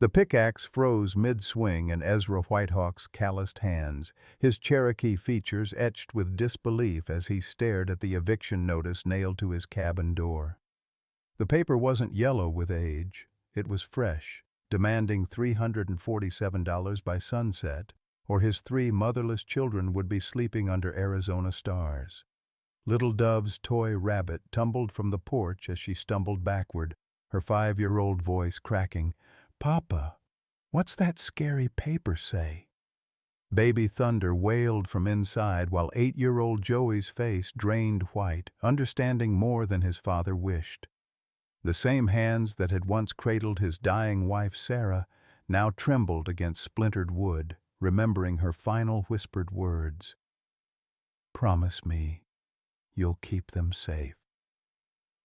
The pickaxe froze mid-swing in Ezra Whitehawk's calloused hands, his Cherokee features etched with disbelief as he stared at the eviction notice nailed to his cabin door. The paper wasn't yellow with age. It was fresh, demanding $347 by sunset, or his 3 motherless children would be sleeping under Arizona stars. Little Dove's toy rabbit tumbled from the porch as she stumbled backward, her 5-year-old voice cracking, "Papa, what's that scary paper say?" Baby Thunder wailed from inside while 8-year-old Joey's face drained white, understanding more than his father wished. The same hands that had once cradled his dying wife Sarah now trembled against splintered wood, remembering her final whispered words. "Promise me you'll keep them safe."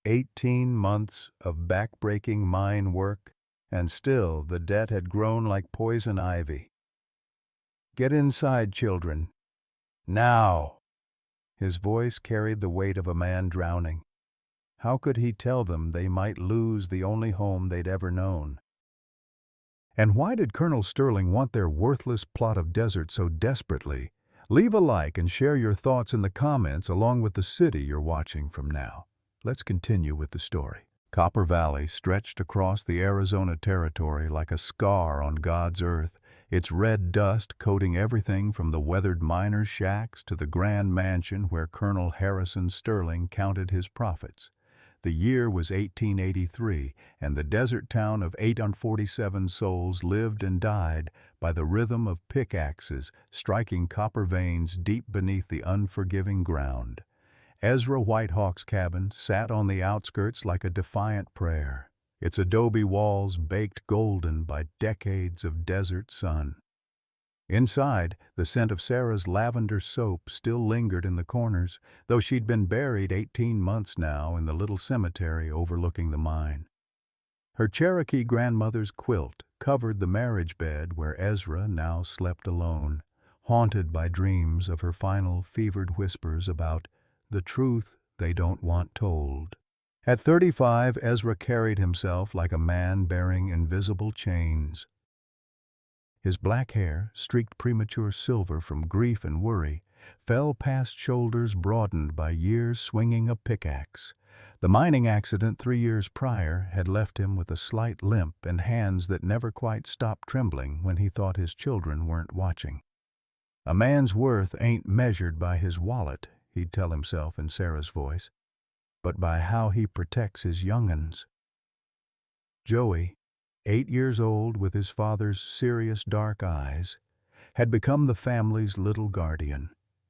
18 months of backbreaking mine work, and still the debt had grown like poison ivy. "Get inside, children. Now!" His voice carried the weight of a man drowning. How could he tell them they might lose the only home they'd ever known? And why did Colonel Sterling want their worthless plot of desert so desperately? Leave a like and share your thoughts in the comments along with the city you're watching from now. Let's continue with the story. Copper Valley stretched across the Arizona territory like a scar on God's earth, its red dust coating everything from the weathered miners' shacks to the grand mansion where Colonel Harrison Sterling counted his profits. The year was 1883, and the desert town of 847 souls lived and died by the rhythm of pickaxes striking copper veins deep beneath the unforgiving ground. Ezra Whitehawk's cabin sat on the outskirts like a defiant prayer, its adobe walls baked golden by decades of desert sun. Inside, the scent of Sarah's lavender soap still lingered in the corners, though she'd been buried 18 months now in the little cemetery overlooking the mine. Her Cherokee grandmother's quilt covered the marriage bed where Ezra now slept alone, haunted by dreams of her final fevered whispers about the truth they don't want told. At 35, Ezra carried himself like a man bearing invisible chains. His black hair, streaked premature silver from grief and worry, fell past shoulders broadened by years swinging a pickaxe. The mining accident 3 years prior had left him with a slight limp and hands that never quite stopped trembling when he thought his children weren't watching. "A man's worth ain't measured by his wallet," he'd tell himself in Sarah's voice, "but by how he protects his young'uns." Joey, 8 years old with his father's serious dark eyes, had become the family's little guardian.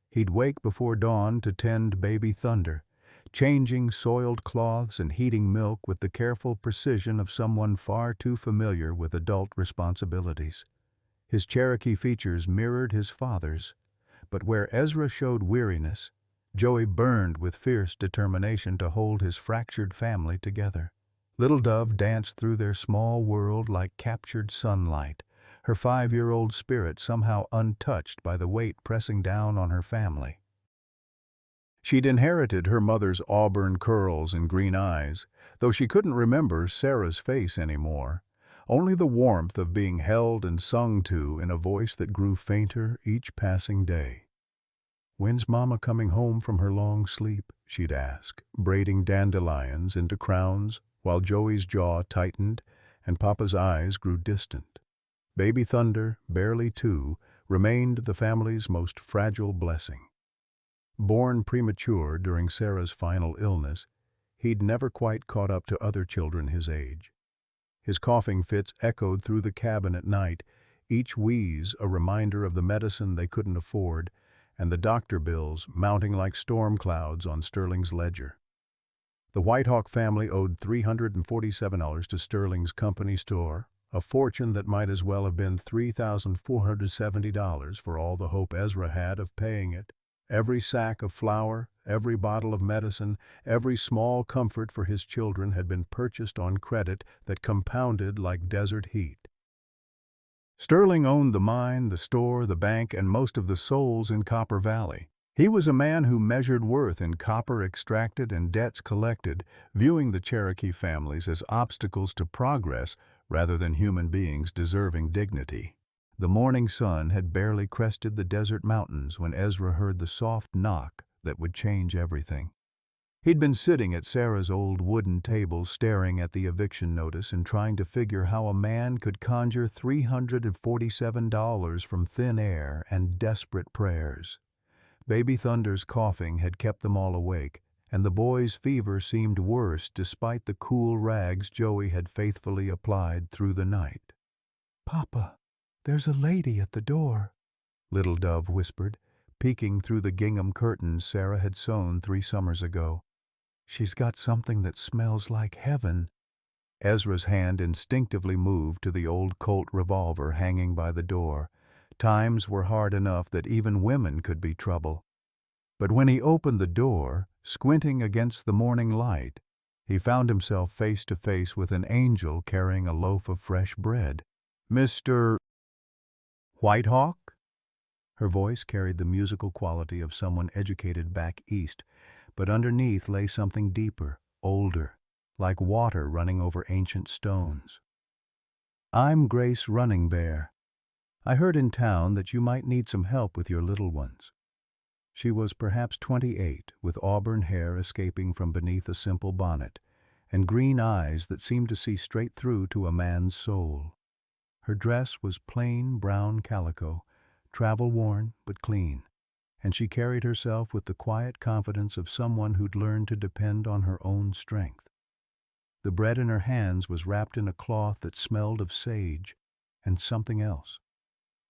He'd wake before dawn to tend baby Thunder, changing soiled cloths and heating milk with the careful precision of someone far too familiar with adult responsibilities. His Cherokee features mirrored his father's, but where Ezra showed weariness, Joey burned with fierce determination to hold his fractured family together. Little Dove danced through their small world like captured sunlight, her 5-year-old spirit somehow untouched by the weight pressing down on her family. She'd inherited her mother's auburn curls and green eyes, though she couldn't remember Sarah's face anymore, only the warmth of being held and sung to in a voice that grew fainter each passing day. "When's Mama coming home from her long sleep?" she'd ask, braiding dandelions into crowns, while Joey's jaw tightened and Papa's eyes grew distant. Baby Thunder, barely 2, remained the family's most fragile blessing. Born premature during Sarah's final illness, he'd never quite caught up to other children his age. His coughing fits echoed through the cabin at night, each wheeze a reminder of the medicine they couldn't afford, and the doctor bills mounting like storm clouds on Sterling's ledger. The Whitehawk family owed $347 to Sterling's company store, a fortune that might as well have been $3,470 for all the hope Ezra had of paying it. Every sack of flour, every bottle of medicine, every small comfort for his children had been purchased on credit that compounded like desert heat. Sterling owned the mine, the store, the bank, and most of the souls in Copper Valley. He was a man who measured worth in copper extracted and debts collected, viewing the Cherokee families as obstacles to progress rather than human beings deserving dignity. The morning sun had barely crested the desert mountains when Ezra heard the soft knock that would change everything. He'd been sitting at Sarah's old wooden table staring at the eviction notice and trying to figure how a man could conjure $347 from thin air and desperate prayers. Baby Thunder's coughing had kept them all awake, and the boy's fever seemed worse despite the cool rags Joey had faithfully applied through the night. "Papa, there's a lady at the door," Little Dove whispered, peeking through the gingham curtains Sarah had sewn 3 summers ago. "She's got something that smells like heaven." Ezra's hand instinctively moved to the old Colt revolver hanging by the door. Times were hard enough that even women could be trouble. But when he opened the door, squinting against the morning light, he found himself face to face with an angel carrying a loaf of fresh bread. "Mr. Whitehawk?" Her voice carried the musical quality of someone educated back east, but underneath lay something deeper, older, like water running over ancient stones. "I'm Grace Running Bear. I heard in town that you might need some help with your little ones." She was perhaps 28, with auburn hair escaping from beneath a simple bonnet, and green eyes that seemed to see straight through to a man's soul. Her dress was plain brown calico, travel-worn but clean, and she carried herself with the quiet confidence of someone who'd learned to depend on her own strength. The bread in her hands was wrapped in a cloth that smelled of sage and something else,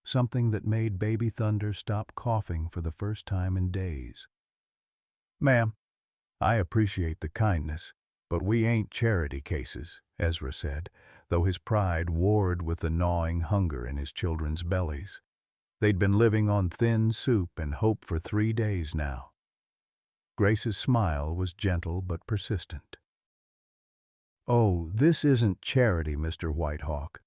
something that made Baby Thunder stop coughing for the first time in days. "Ma'am, I appreciate the kindness, but we ain't charity cases," Ezra said, though his pride warred with the gnawing hunger in his children's bellies. They'd been living on thin soup and hope for 3 days now. Grace's smile was gentle but persistent. "Oh, this isn't charity, Mr. Whitehawk.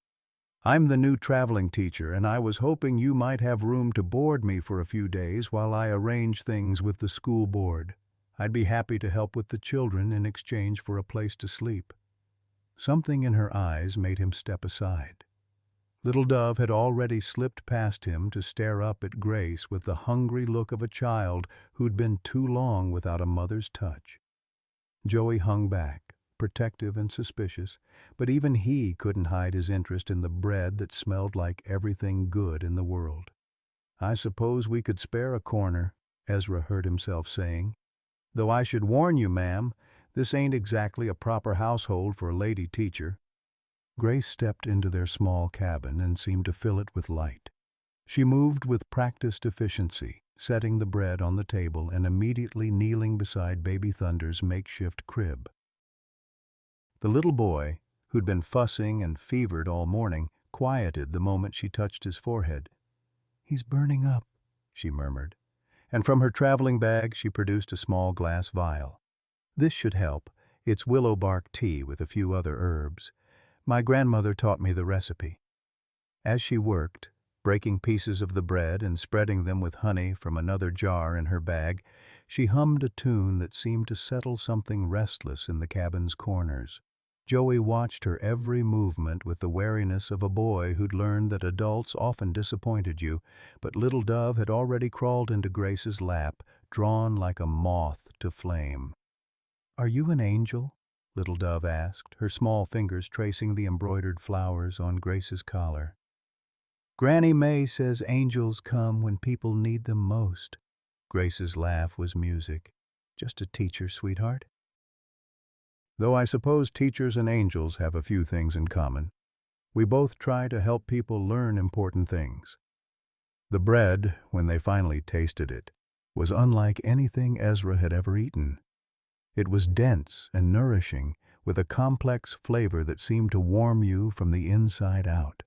I'm the new traveling teacher, and I was hoping you might have room to board me for a few days while I arrange things with the school board. I'd be happy to help with the children in exchange for a place to sleep." Something in her eyes made him step aside. Little Dove had already slipped past him to stare up at Grace with the hungry look of a child who'd been too long without a mother's touch. Joey hung back, protective and suspicious, but even he couldn't hide his interest in the bread that smelled like everything good in the world. "I suppose we could spare a corner," Ezra heard himself saying. "Though I should warn you, ma'am, this ain't exactly a proper household for a lady teacher." Grace stepped into their small cabin and seemed to fill it with light. She moved with practiced efficiency, setting the bread on the table and immediately kneeling beside Baby Thunder's makeshift crib. The little boy, who'd been fussing and fevered all morning, quieted the moment she touched his forehead. "He's burning up," she murmured, and from her traveling bag she produced a small glass vial. "This should help. It's willow bark tea with a few other herbs. My grandmother taught me the recipe." As she worked, breaking pieces of the bread and spreading them with honey from another jar in her bag, she hummed a tune that seemed to settle something restless in the cabin's corners. Joey watched her every movement with the wariness of a boy who'd learned that adults often disappointed you, but Little Dove had already crawled into Grace's lap, drawn like a moth to flame. "Are you an angel?" Little Dove asked, her small fingers tracing the embroidered flowers on Grace's collar. "Granny May says angels come when people need them most." Grace's laugh was music. "Just a teacher, sweetheart." "Though I suppose teachers and angels have a few things in common. We both try to help people learn important things." The bread, when they finally tasted it, was unlike anything Ezra had ever eaten. It was dense and nourishing, with a complex flavor that seemed to warm you from the inside out.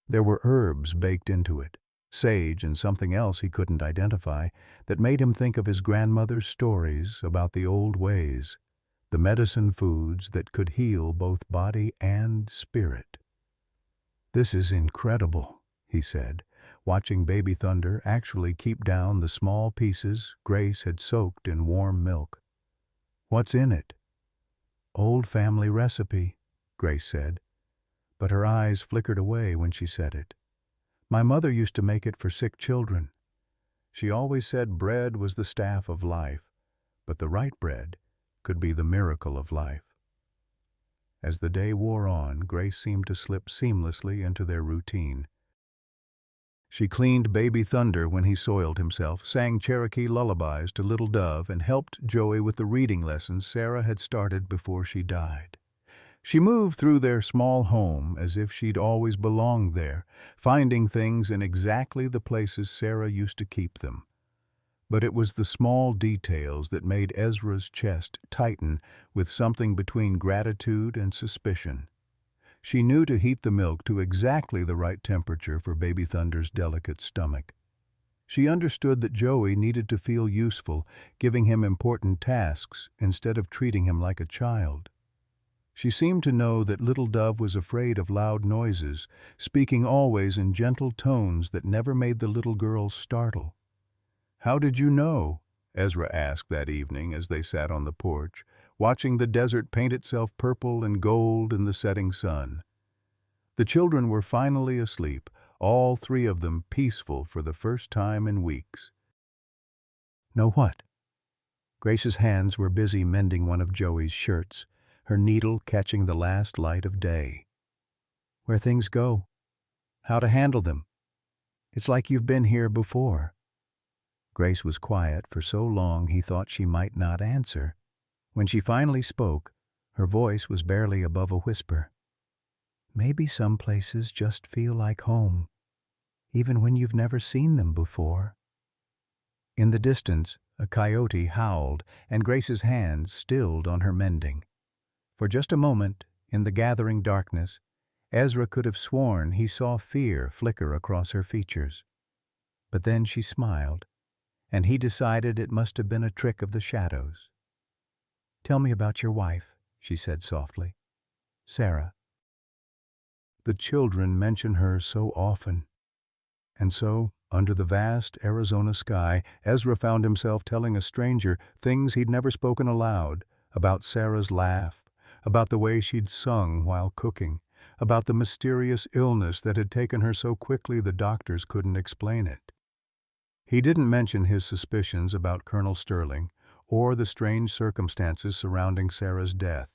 There were herbs baked into it, sage and something else he couldn't identify, that made him think of his grandmother's stories about the old ways, the medicine foods that could heal both body and spirit. "This is incredible," he said, watching Baby Thunder actually keep down the small pieces Grace had soaked in warm milk. "What's in it?" "Old family recipe," Grace said. but her eyes flickered away when she said it. "My mother used to make it for sick children. She always said bread was the staff of life, but the right bread could be the miracle of life." As the day wore on, Grace seemed to slip seamlessly into their routine. She cleaned Baby Thunder when he soiled himself, sang Cherokee lullabies to Little Dove, and helped Joey with the reading lessons Sarah had started before she died. She moved through their small home as if she'd always belonged there, finding things in exactly the places Sarah used to keep them. But it was the small details that made Ezra's chest tighten with something between gratitude and suspicion. She knew to heat the milk to exactly the right temperature for Baby Thunder's delicate stomach. She understood that Joey needed to feel useful, giving him important tasks instead of treating him like a child. She seemed to know that Little Dove was afraid of loud noises, speaking always in gentle tones that never made the little girl startle. "How did you know?" Ezra asked that evening as they sat on the porch, watching the desert paint itself purple and gold in the setting sun. The children were finally asleep, all three of them peaceful for the first time in weeks. "Know what?" Grace's hands were busy mending one of Joey's shirts, her needle catching the last light of day. "Where things go. How to handle them. It's like you've been here before." Grace was quiet for so long he thought she might not answer. When she finally spoke, her voice was barely above a whisper. "Maybe some places just feel like home, even when you've never seen them before." In the distance, a coyote howled, and Grace's hands stilled on her mending. For just a moment, in the gathering darkness, Ezra could have sworn he saw fear flicker across her features. But then she smiled, and he decided it must have been a trick of the shadows. "Tell me about your wife," she said softly. "Sarah." The children mention her so often. And so, under the vast Arizona sky, Ezra found himself telling a stranger things he'd never spoken aloud, about Sarah's laugh, about the way she'd sung while cooking, about the mysterious illness that had taken her so quickly the doctors couldn't explain it. He didn't mention his suspicions about Colonel Sterling or the strange circumstances surrounding Sarah's death.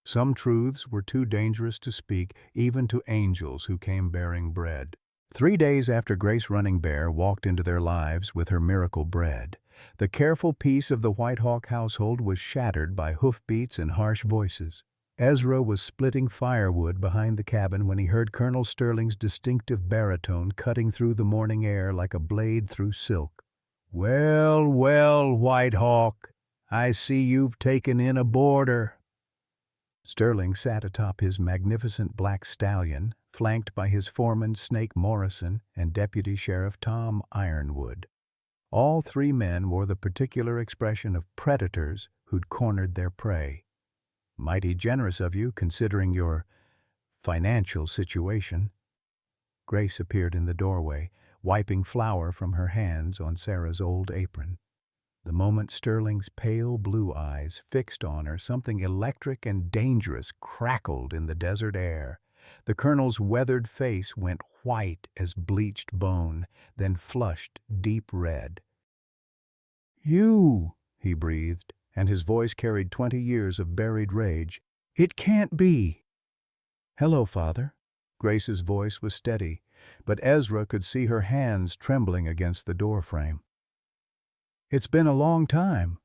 Some truths were too dangerous to speak even to angels who came bearing bread. 3 days after Grace Running Bear walked into their lives with her miracle bread, the careful peace of the Whitehawk household was shattered by hoofbeats and harsh voices. Ezra was splitting firewood behind the cabin when he heard Colonel Sterling's distinctive baritone cutting through the morning air like a blade through silk. "Well, well, Whitehawk, I see you've taken in a boarder." Sterling sat atop his magnificent black stallion, flanked by his foreman Snake Morrison and Deputy Sheriff Tom Ironwood. All three men wore the particular expression of predators who'd cornered their prey. "Mighty generous of you, considering your financial situation." Grace appeared in the doorway, wiping flour from her hands on Sarah's old apron. The moment Sterling's pale blue eyes fixed on her, something electric and dangerous crackled in the desert air. The colonel's weathered face went white as bleached bone, then flushed deep red. "You," he breathed, and his voice carried 20 years of buried rage. "It can't be." "Hello, Father." Grace's voice was steady, but Ezra could see her hands trembling against the doorframe. "It's been a long time."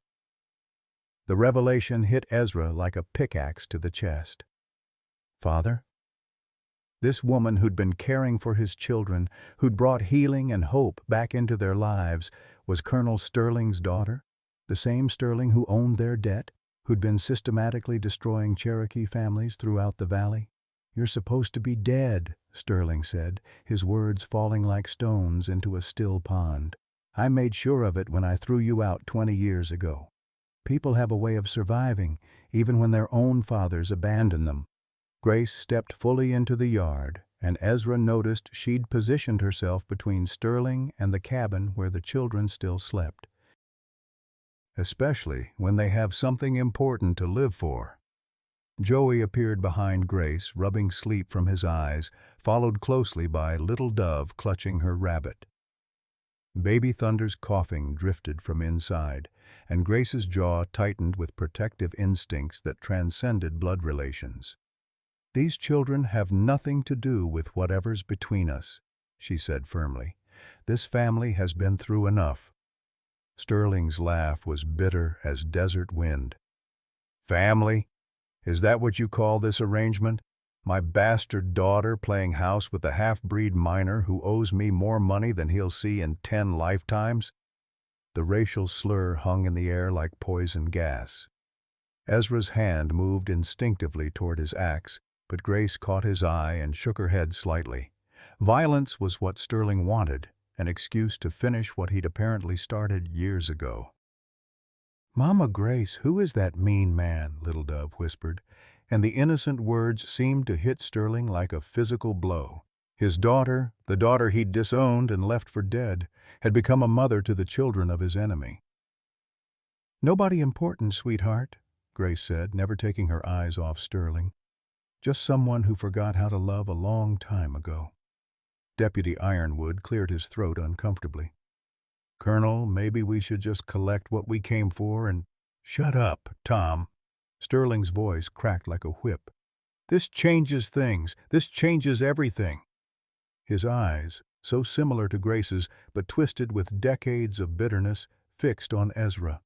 The revelation hit Ezra like a pickaxe to the chest. "Father?" This woman who'd been caring for his children, who'd brought healing and hope back into their lives, was Colonel Sterling's daughter, the same Sterling who owned their debt, who'd been systematically destroying Cherokee families throughout the valley. "You're supposed to be dead," Sterling said, his words falling like stones into a still pond. "I made sure of it when I threw you out 20 years ago. People have a way of surviving, even when their own fathers abandon them." Grace stepped fully into the yard, and Ezra noticed she'd positioned herself between Sterling and the cabin where the children still slept. "Especially when they have something important to live for." Joey appeared behind Grace, rubbing sleep from his eyes, followed closely by Little Dove clutching her rabbit. Baby Thunder's coughing drifted from inside, and Grace's jaw tightened with protective instincts that transcended blood relations. "These children have nothing to do with whatever's between us," she said firmly. "This family has been through enough." Sterling's laugh was bitter as desert wind. "Family? Is that what you call this arrangement? My bastard daughter playing house with a half-breed minor who owes me more money than he'll see in 10 lifetimes?" The racial slur hung in the air like poison gas. Ezra's hand moved instinctively toward his axe, but Grace caught his eye and shook her head slightly. Violence was what Sterling wanted, an excuse to finish what he'd apparently started years ago. "Mama Grace, who is that mean man?" Little Dove whispered, and the innocent words seemed to hit Sterling like a physical blow. His daughter, the daughter he'd disowned and left for dead, had become a mother to the children of his enemy. "Nobody important, sweetheart," Grace said, never taking her eyes off Sterling. "Just someone who forgot how to love a long time ago." Deputy Ironwood cleared his throat uncomfortably. "Colonel, maybe we should just collect what we came for and—" "Shut up, Tom." Sterling's voice cracked like a whip. "This changes things. This changes everything." His eyes, so similar to Grace's but twisted with decades of bitterness, fixed on Ezra.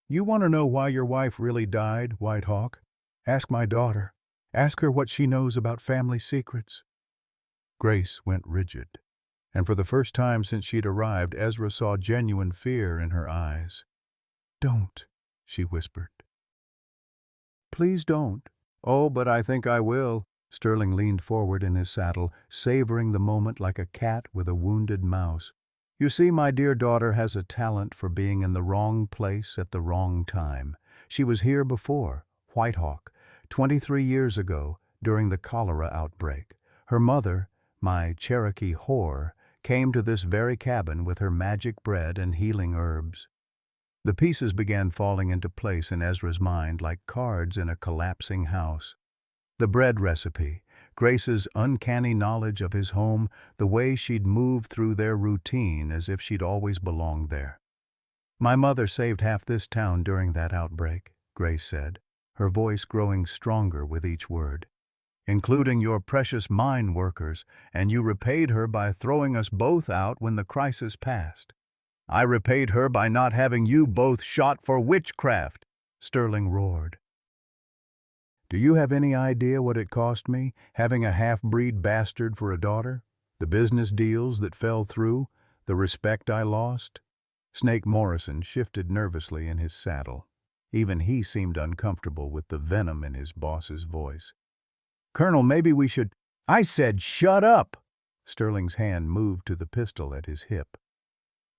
"You want to know why your wife really died, Whitehawk? Ask my daughter. Ask her what she knows about family secrets." Grace went rigid, and for the first time since she'd arrived, Ezra saw genuine fear in her eyes. "Don't," she whispered. "Please don't." "Oh, but I think I will." Sterling leaned forward in his saddle, savoring the moment like a cat with a wounded mouse. "You see, my dear daughter has a talent for being in the wrong place at the wrong time. She was here before, Whitehawk, 23 years ago, during the cholera outbreak. Her mother, my Cherokee whore, came to this very cabin with her magic bread and healing herbs." The pieces began falling into place in Ezra's mind like cards in a collapsing house. The bread recipe, Grace's uncanny knowledge of his home, the way she'd moved through their routine as if she'd always belonged there. "My mother saved half this town during that outbreak," Grace said, her voice growing stronger with each word. "Including your precious mine workers, and you repaid her by throwing us both out when the crisis passed." "I repaid her by not having you both shot for witchcraft," Sterling roared. "Do you have any idea what it cost me, having a half-breed bastard for a daughter? The business deals that fell through? The respect I lost?" Snake Morrison shifted nervously in his saddle. Even he seemed uncomfortable with the venom in his boss's voice. "Colonel, maybe we should—" "I said shut up!" Sterling's hand moved to the pistol at his hip.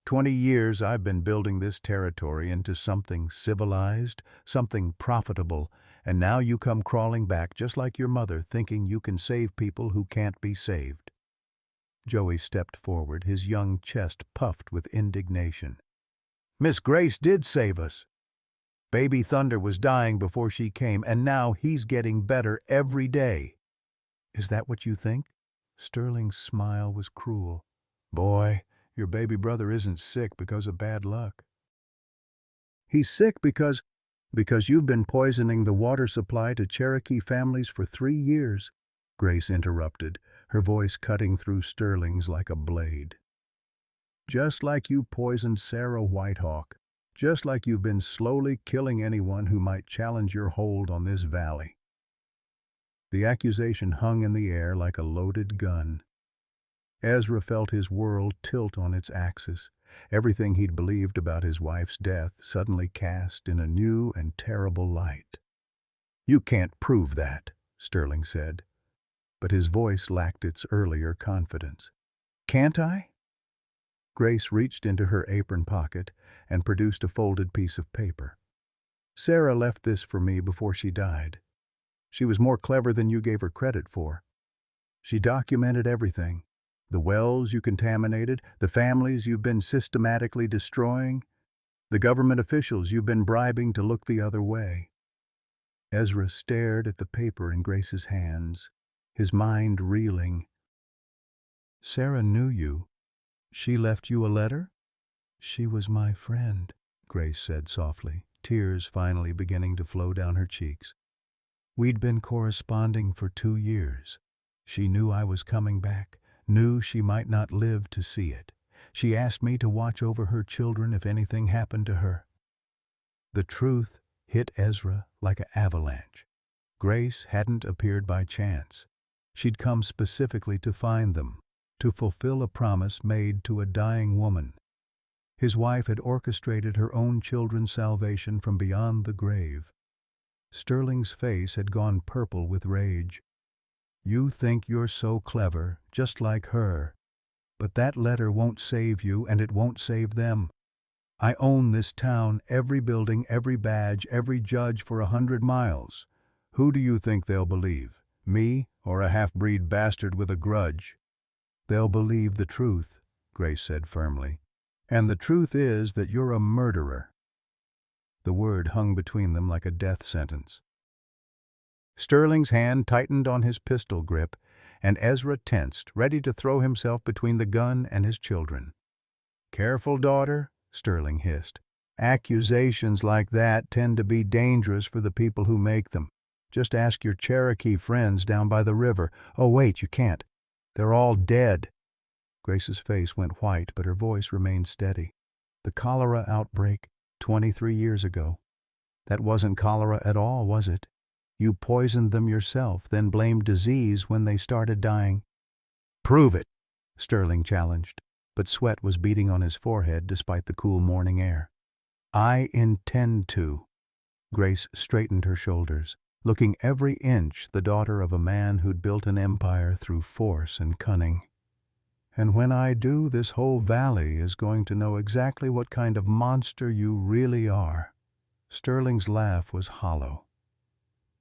20 years I've been building this territory into something civilized, something profitable, and now you come crawling back just like your mother, thinking you can save people who can't be saved." Joey stepped forward, his young chest puffed with indignation. "Miss Grace did save us. Baby Thunder was dying before she came, and now he's getting better every day." "Is that what you think?" Sterling's smile was cruel. "Boy, your baby brother isn't sick because of bad luck. He's sick because you've been poisoning the water supply to Cherokee families for 3 years," Grace interrupted, her voice cutting through Sterling's like a blade. "Just like you poisoned Sarah Whitehawk. Just like you've been slowly killing anyone who might challenge your hold on this valley." The accusation hung in the air like a loaded gun. Ezra felt his world tilt on its axis, everything he'd believed about his wife's death suddenly cast in a new and terrible light. "You can't prove that," Sterling said, but his voice lacked its earlier confidence. "Can't I?" Grace reached into her apron pocket and produced a folded piece of paper. "Sarah left this for me before she died. She was more clever than you gave her credit for. She documented everything. The wells you contaminated, the families you've been systematically destroying, the government officials you've been bribing to look the other way." Ezra stared at the paper in Grace's hands, his mind reeling. "Sarah knew you. She left you a letter?" "She was my friend," Grace said softly, tears finally beginning to flow down her cheeks. "We'd been corresponding for 2 years. She knew I was coming back, knew she might not live to see it. She asked me to watch over her children if anything happened to her." The truth hit Ezra like an avalanche. Grace hadn't appeared by chance. She'd come specifically to find them, to fulfill a promise made to a dying woman. His wife had orchestrated her own children's salvation from beyond the grave. Sterling's face had gone purple with rage. "You think you're so clever, just like her. But that letter won't save you, and it won't save them. I own this town, every building, every badge, every judge for 100 miles. Who do you think they'll believe? Me or a half-breed bastard with a grudge?" "They'll believe the truth," Grace said firmly. "And the truth is that you're a murderer." The word hung between them like a death sentence. Sterling's hand tightened on his pistol grip, and Ezra tensed, ready to throw himself between the gun and his children. "Careful, daughter," Sterling hissed. "Accusations like that tend to be dangerous for the people who make them. Just ask your Cherokee friends down by the river. Oh, wait, you can't. They're all dead." Grace's face went white, but her voice remained steady. "The cholera outbreak, 23 years ago. That wasn't cholera at all, was it? You poisoned them yourself, then blamed disease when they started dying." "Prove it," Sterling challenged, but sweat was beading on his forehead despite the cool morning air. "I intend to." Grace straightened her shoulders, looking every inch the daughter of a man who'd built an empire through force and cunning. "And when I do, this whole valley is going to know exactly what kind of monster you really are." Sterling's laugh was hollow.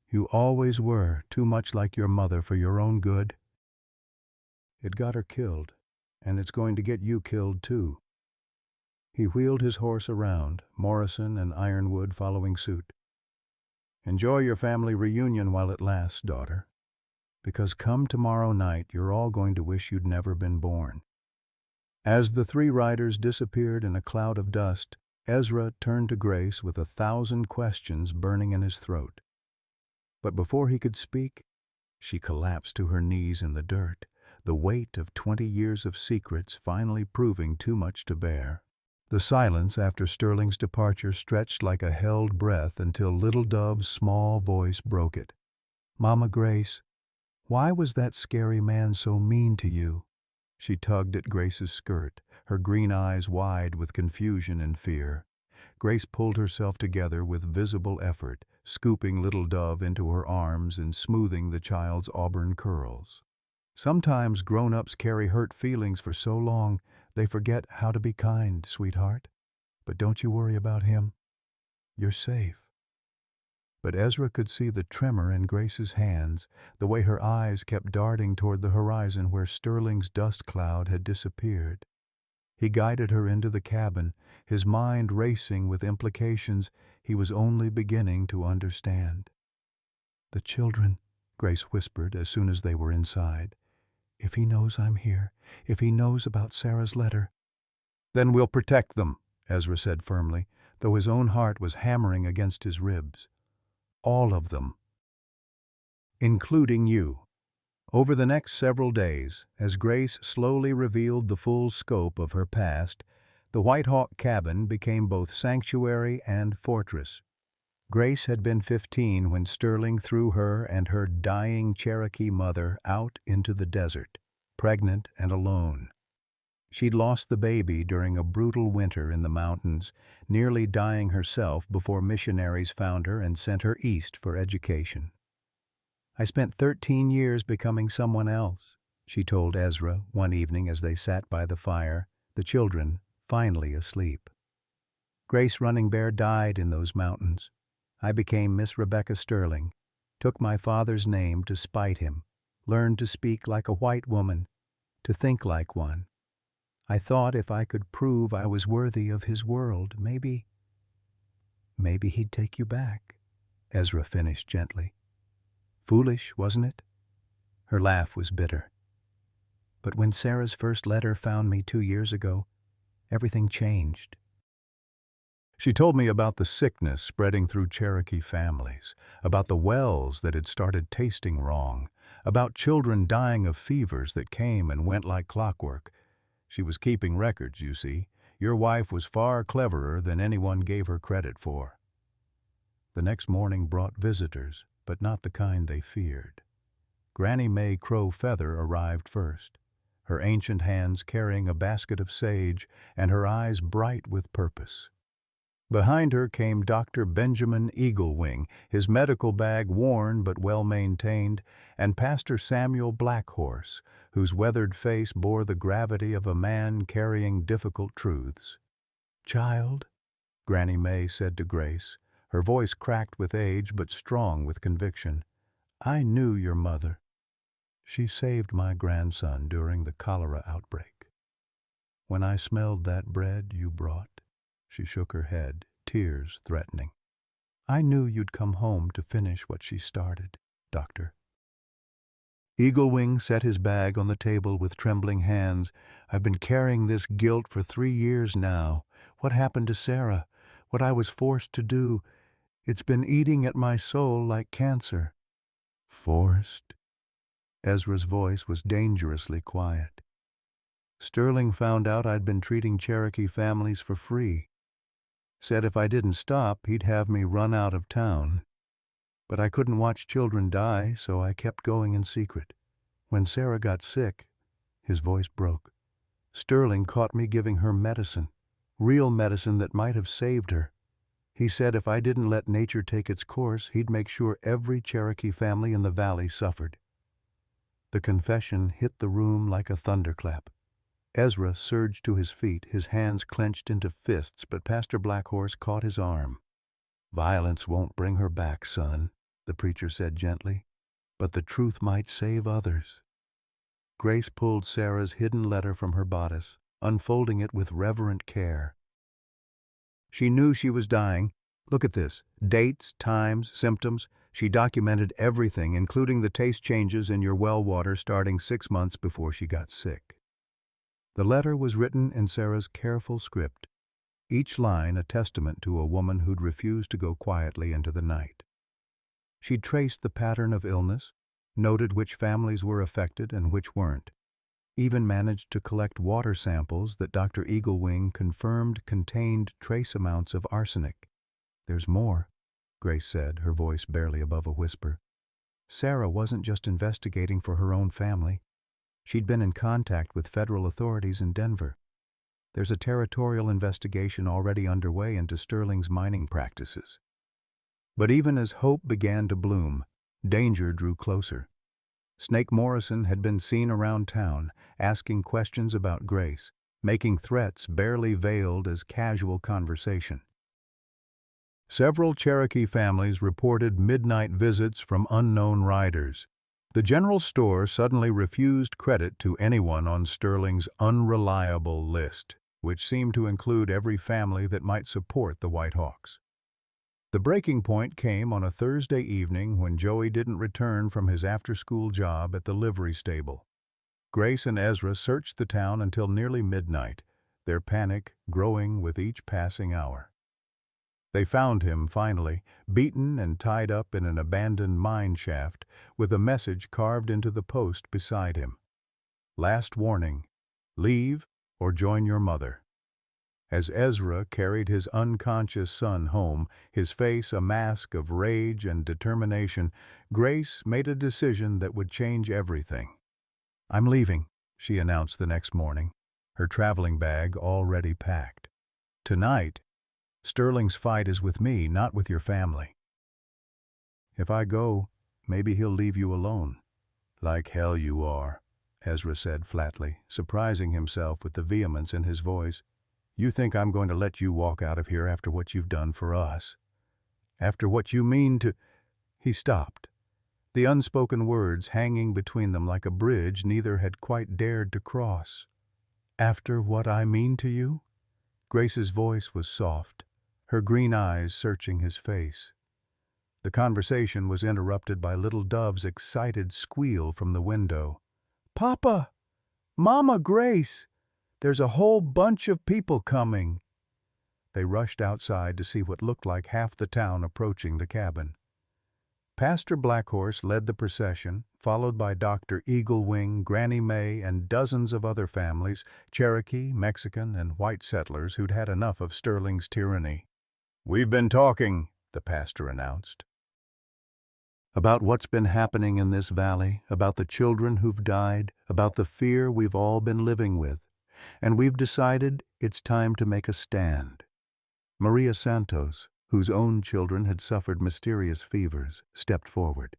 "You always were too much like your mother for your own good. It got her killed, and it's going to get you killed too." He wheeled his horse around, Morrison and Ironwood following suit. "Enjoy your family reunion while it lasts, daughter. Because come tomorrow night, you're all going to wish you'd never been born." As the three riders disappeared in a cloud of dust, Ezra turned to Grace with 1,000 questions burning in his throat. But before he could speak, she collapsed to her knees in the dirt, the weight of 20 years of secrets finally proving too much to bear. The silence after Sterling's departure stretched like a held breath until Little Dove's small voice broke it. "Mama Grace, why was that scary man so mean to you?" She tugged at Grace's skirt, her green eyes wide with confusion and fear. Grace pulled herself together with visible effort, scooping Little Dove into her arms and smoothing the child's auburn curls. "Sometimes grown-ups carry hurt feelings for so long, they forget how to be kind, sweetheart. But don't you worry about him. You're safe." But Ezra could see the tremor in Grace's hands, the way her eyes kept darting toward the horizon where Sterling's dust cloud had disappeared. He guided her into the cabin, his mind racing with implications he was only beginning to understand. "The children," Grace whispered as soon as they were inside. "If he knows I'm here, if he knows about Sarah's letter—" "Then we'll protect them," Ezra said firmly, though his own heart was hammering against his ribs. "All of them. Including you." Over the next several days, as Grace slowly revealed the full scope of her past, the Whitehawk cabin became both sanctuary and fortress. Grace had been 15 when Sterling threw her and her dying Cherokee mother out into the desert, pregnant and alone. She'd lost the baby during a brutal winter in the mountains, nearly dying herself before missionaries found her and sent her east for education. "I spent 13 years becoming someone else," she told Ezra one evening as they sat by the fire, the children finally asleep. "Grace Running Bear died in those mountains. I became Miss Rebecca Sterling, took my father's name to spite him, learned to speak like a white woman, to think like one. I thought if I could prove I was worthy of his world, maybe he'd take you back." Ezra finished gently. Foolish, wasn't it? Her laugh was bitter. But when Sarah's first letter found me 2 years ago, everything changed. She told me about the sickness spreading through Cherokee families, about the wells that had started tasting wrong, about children dying of fevers that came and went like clockwork. She was keeping records, you see. Your wife was far cleverer than anyone gave her credit for. The next morning brought visitors, but not the kind they feared. Granny May Crow Feather arrived first, her ancient hands carrying a basket of sage and her eyes bright with purpose. Behind her came Dr. Benjamin Eaglewing, his medical bag worn but well-maintained, and Pastor Samuel Blackhorse, whose weathered face bore the gravity of a man carrying difficult truths. "Child," Granny May said to Grace, her voice cracked with age but strong with conviction, "I knew your mother. She saved my grandson during the cholera outbreak. When I smelled that bread you brought," she shook her head, tears threatening, "I knew you'd come home to finish what she started, Doctor." Eaglewing set his bag on the table with trembling hands. "I've been carrying this guilt for 3 years now. What happened to Sarah? What I was forced to do? It's been eating at my soul like cancer." "Forced?" Ezra's voice was dangerously quiet. "Sterling found out I'd been treating Cherokee families for free. Said if I didn't stop, he'd have me run out of town. But I couldn't watch children die, so I kept going in secret. When Sarah got sick," his voice broke, "Sterling caught me giving her medicine, real medicine that might have saved her. He said if I didn't let nature take its course, he'd make sure every Cherokee family in the valley suffered." The confession hit the room like a thunderclap. Ezra surged to his feet, his hands clenched into fists, but Pastor Blackhorse caught his arm. "Violence won't bring her back, son," the preacher said gently, "but the truth might save others." Grace pulled Sarah's hidden letter from her bodice, unfolding it with reverent care. She knew she was dying. Look at this. Dates, times, symptoms. She documented everything, including the taste changes in your well water starting 6 months before she got sick. The letter was written in Sarah's careful script, each line a testament to a woman who'd refused to go quietly into the night. She'd traced the pattern of illness, noted which families were affected and which weren't, even managed to collect water samples that Dr. Eaglewing confirmed contained trace amounts of arsenic. "There's more," Grace said, her voice barely above a whisper. "Sarah wasn't just investigating for her own family. She'd been in contact with federal authorities in Denver. There's a territorial investigation already underway into Sterling's mining practices." But even as hope began to bloom, danger drew closer. Snake Morrison had been seen around town, asking questions about Grace, making threats barely veiled as casual conversation. Several Cherokee families reported midnight visits from unknown riders. The general store suddenly refused credit to anyone on Sterling's unreliable list, which seemed to include every family that might support the Whitehawks. The breaking point came on a Thursday evening when Joey didn't return from his after-school job at the livery stable. Grace and Ezra searched the town until nearly midnight, their panic growing with each passing hour. They found him, finally, beaten and tied up in an abandoned mine shaft, with a message carved into the post beside him. "Last warning. Leave or join your mother." As Ezra carried his unconscious son home, his face a mask of rage and determination, Grace made a decision that would change everything. "I'm leaving," she announced the next morning, her traveling bag already packed. "Tonight, Sterling's fight is with me, not with your family. If I go, maybe he'll leave you alone." "Like hell you are," Ezra said flatly, surprising himself with the vehemence in his voice. "You think I'm going to let you walk out of here after what you've done for us? After what you mean to—" He stopped, the unspoken words hanging between them like a bridge neither had quite dared to cross. "After what I mean to you?" Grace's voice was soft, her green eyes searching his face. The conversation was interrupted by little Dove's excited squeal from the window. "Papa! Mama Grace! There's a whole bunch of people coming!" They rushed outside to see what looked like half the town approaching the cabin. Pastor Blackhorse led the procession, followed by Dr. Eaglewing, Granny May, and dozens of other families, Cherokee, Mexican, and white settlers who'd had enough of Sterling's tyranny. "We've been talking," the pastor announced, "about what's been happening in this valley, about the children who've died, about the fear we've all been living with, and we've decided it's time to make a stand." Maria Santos, whose own children had suffered mysterious fevers, stepped forward.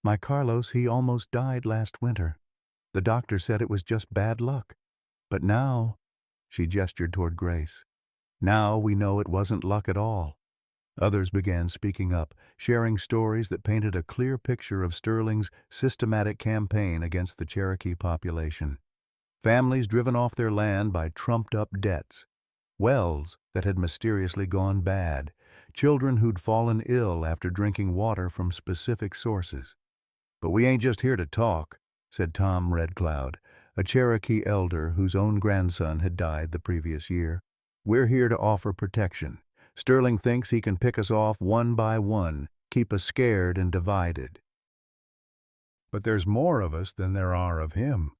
"My Carlos, he almost died last winter. The doctor said it was just bad luck. But now," she gestured toward Grace, "now we know it wasn't luck at all." Others began speaking up, sharing stories that painted a clear picture of Sterling's systematic campaign against the Cherokee population. Families driven off their land by trumped-up debts, wells that had mysteriously gone bad, children who'd fallen ill after drinking water from specific sources. "But we ain't just here to talk," said Tom Red Cloud, a Cherokee elder whose own grandson had died the previous year. "We're here to offer protection. Sterling thinks he can pick us off one by one, keep us scared and divided. But there's more of us than there are of him."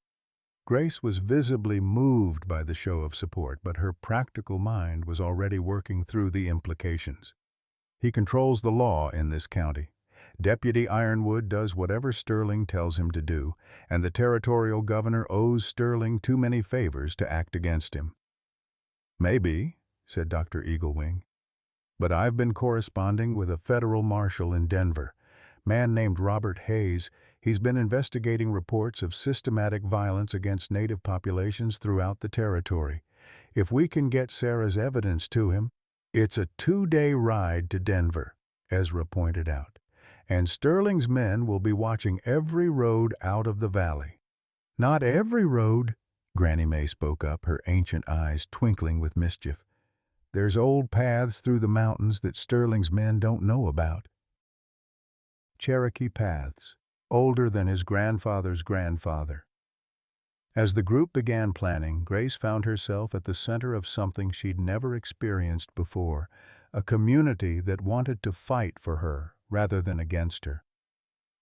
Grace was visibly moved by the show of support, but her practical mind was already working through the implications. "He controls the law in this county. Deputy Ironwood does whatever Sterling tells him to do, and the territorial governor owes Sterling too many favors to act against him." "Maybe," said Dr. Eaglewing. "But I've been corresponding with a federal marshal in Denver, man named Robert Hayes. He's been investigating reports of systematic violence against native populations throughout the territory. If we can get Sarah's evidence to him—" "It's a 2-day ride to Denver," Ezra pointed out, "and Sterling's men will be watching every road out of the valley." "Not every road," Granny May spoke up, her ancient eyes twinkling with mischief. "There's old paths through the mountains that Sterling's men don't know about." Cherokee paths, older than his grandfather's grandfather. As the group began planning, Grace found herself at the center of something she'd never experienced before, a community that wanted to fight for her rather than against her.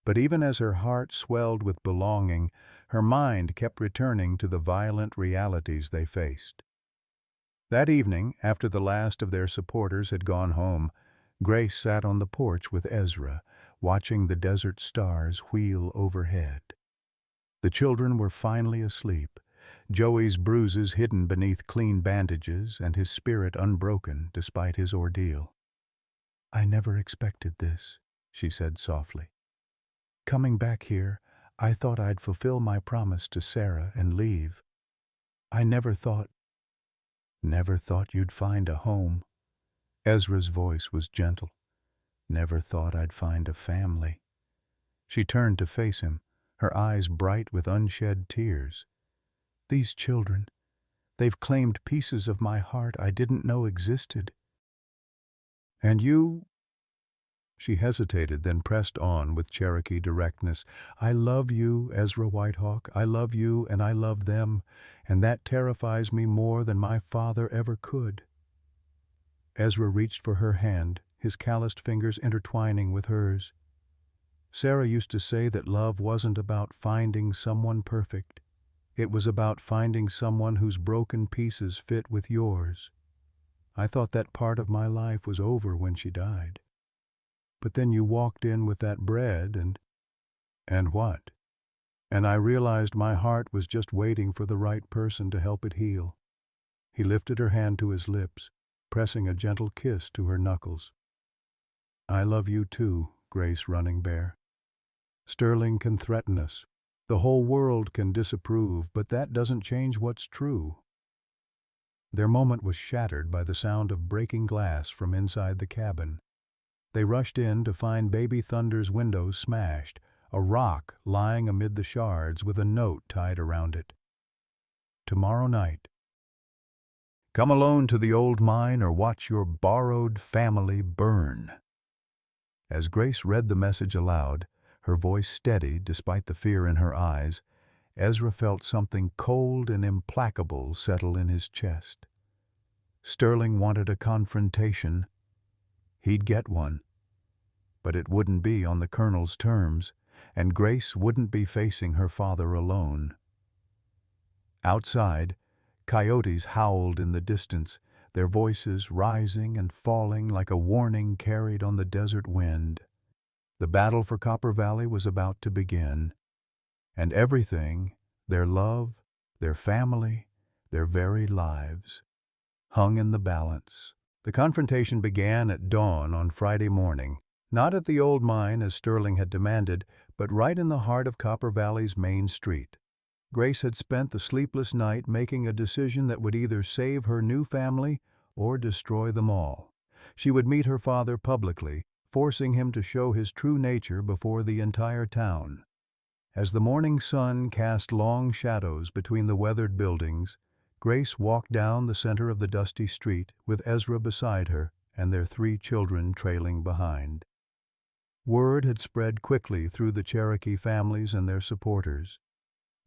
But even as her heart swelled with belonging, her mind kept returning to the violent realities they faced. That evening, after the last of their supporters had gone home, Grace sat on the porch with Ezra, watching the desert stars wheel overhead. The children were finally asleep, Joey's bruises hidden beneath clean bandages and his spirit unbroken despite his ordeal. "I never expected this," she said softly. "Coming back here, I thought I'd fulfill my promise to Sarah and leave. I never thought—" "Never thought you'd find a home." Ezra's voice was gentle. "Never thought I'd find a family." She turned to face him, her eyes bright with unshed tears. "These children, they've claimed pieces of my heart I didn't know existed." "And you—" She hesitated, then pressed on with Cherokee directness. "I love you, Ezra Whitehawk. I love you and I love them, and that terrifies me more than my father ever could." Ezra reached for her hand, his calloused fingers intertwining with hers. "Sarah used to say that love wasn't about finding someone perfect. It was about finding someone whose broken pieces fit with yours. I thought that part of my life was over when she died. But then you walked in with that bread and—" "And what?" "And I realized my heart was just waiting for the right person to help it heal." He lifted her hand to his lips, pressing a gentle kiss to her knuckles. "I love you too, Grace Running Bear. Sterling can threaten us. The whole world can disapprove, but that doesn't change what's true." Their moment was shattered by the sound of breaking glass from inside the cabin. They rushed in to find Baby Thunder's windows smashed, a rock lying amid the shards with a note tied around it. "Tomorrow night. Come alone to the old mine or watch your borrowed family burn." As Grace read the message aloud, her voice steady despite the fear in her eyes, Ezra felt something cold and implacable settle in his chest. Sterling wanted a confrontation. He'd get one. But it wouldn't be on the Colonel's terms, and Grace wouldn't be facing her father alone. Outside, coyotes howled in the distance, their voices rising and falling like a warning carried on the desert wind. The battle for Copper Valley was about to begin, and everything, their love, their family, their very lives, hung in the balance. The confrontation began at dawn on Friday morning, not at the old mine as Sterling had demanded, but right in the heart of Copper Valley's main street. Grace had spent the sleepless night making a decision that would either save her new family or destroy them all. She would meet her father publicly, forcing him to show his true nature before the entire town. As the morning sun cast long shadows between the weathered buildings, Grace walked down the center of the dusty street with Ezra beside her and their 3 children trailing behind. Word had spread quickly through the Cherokee families and their supporters.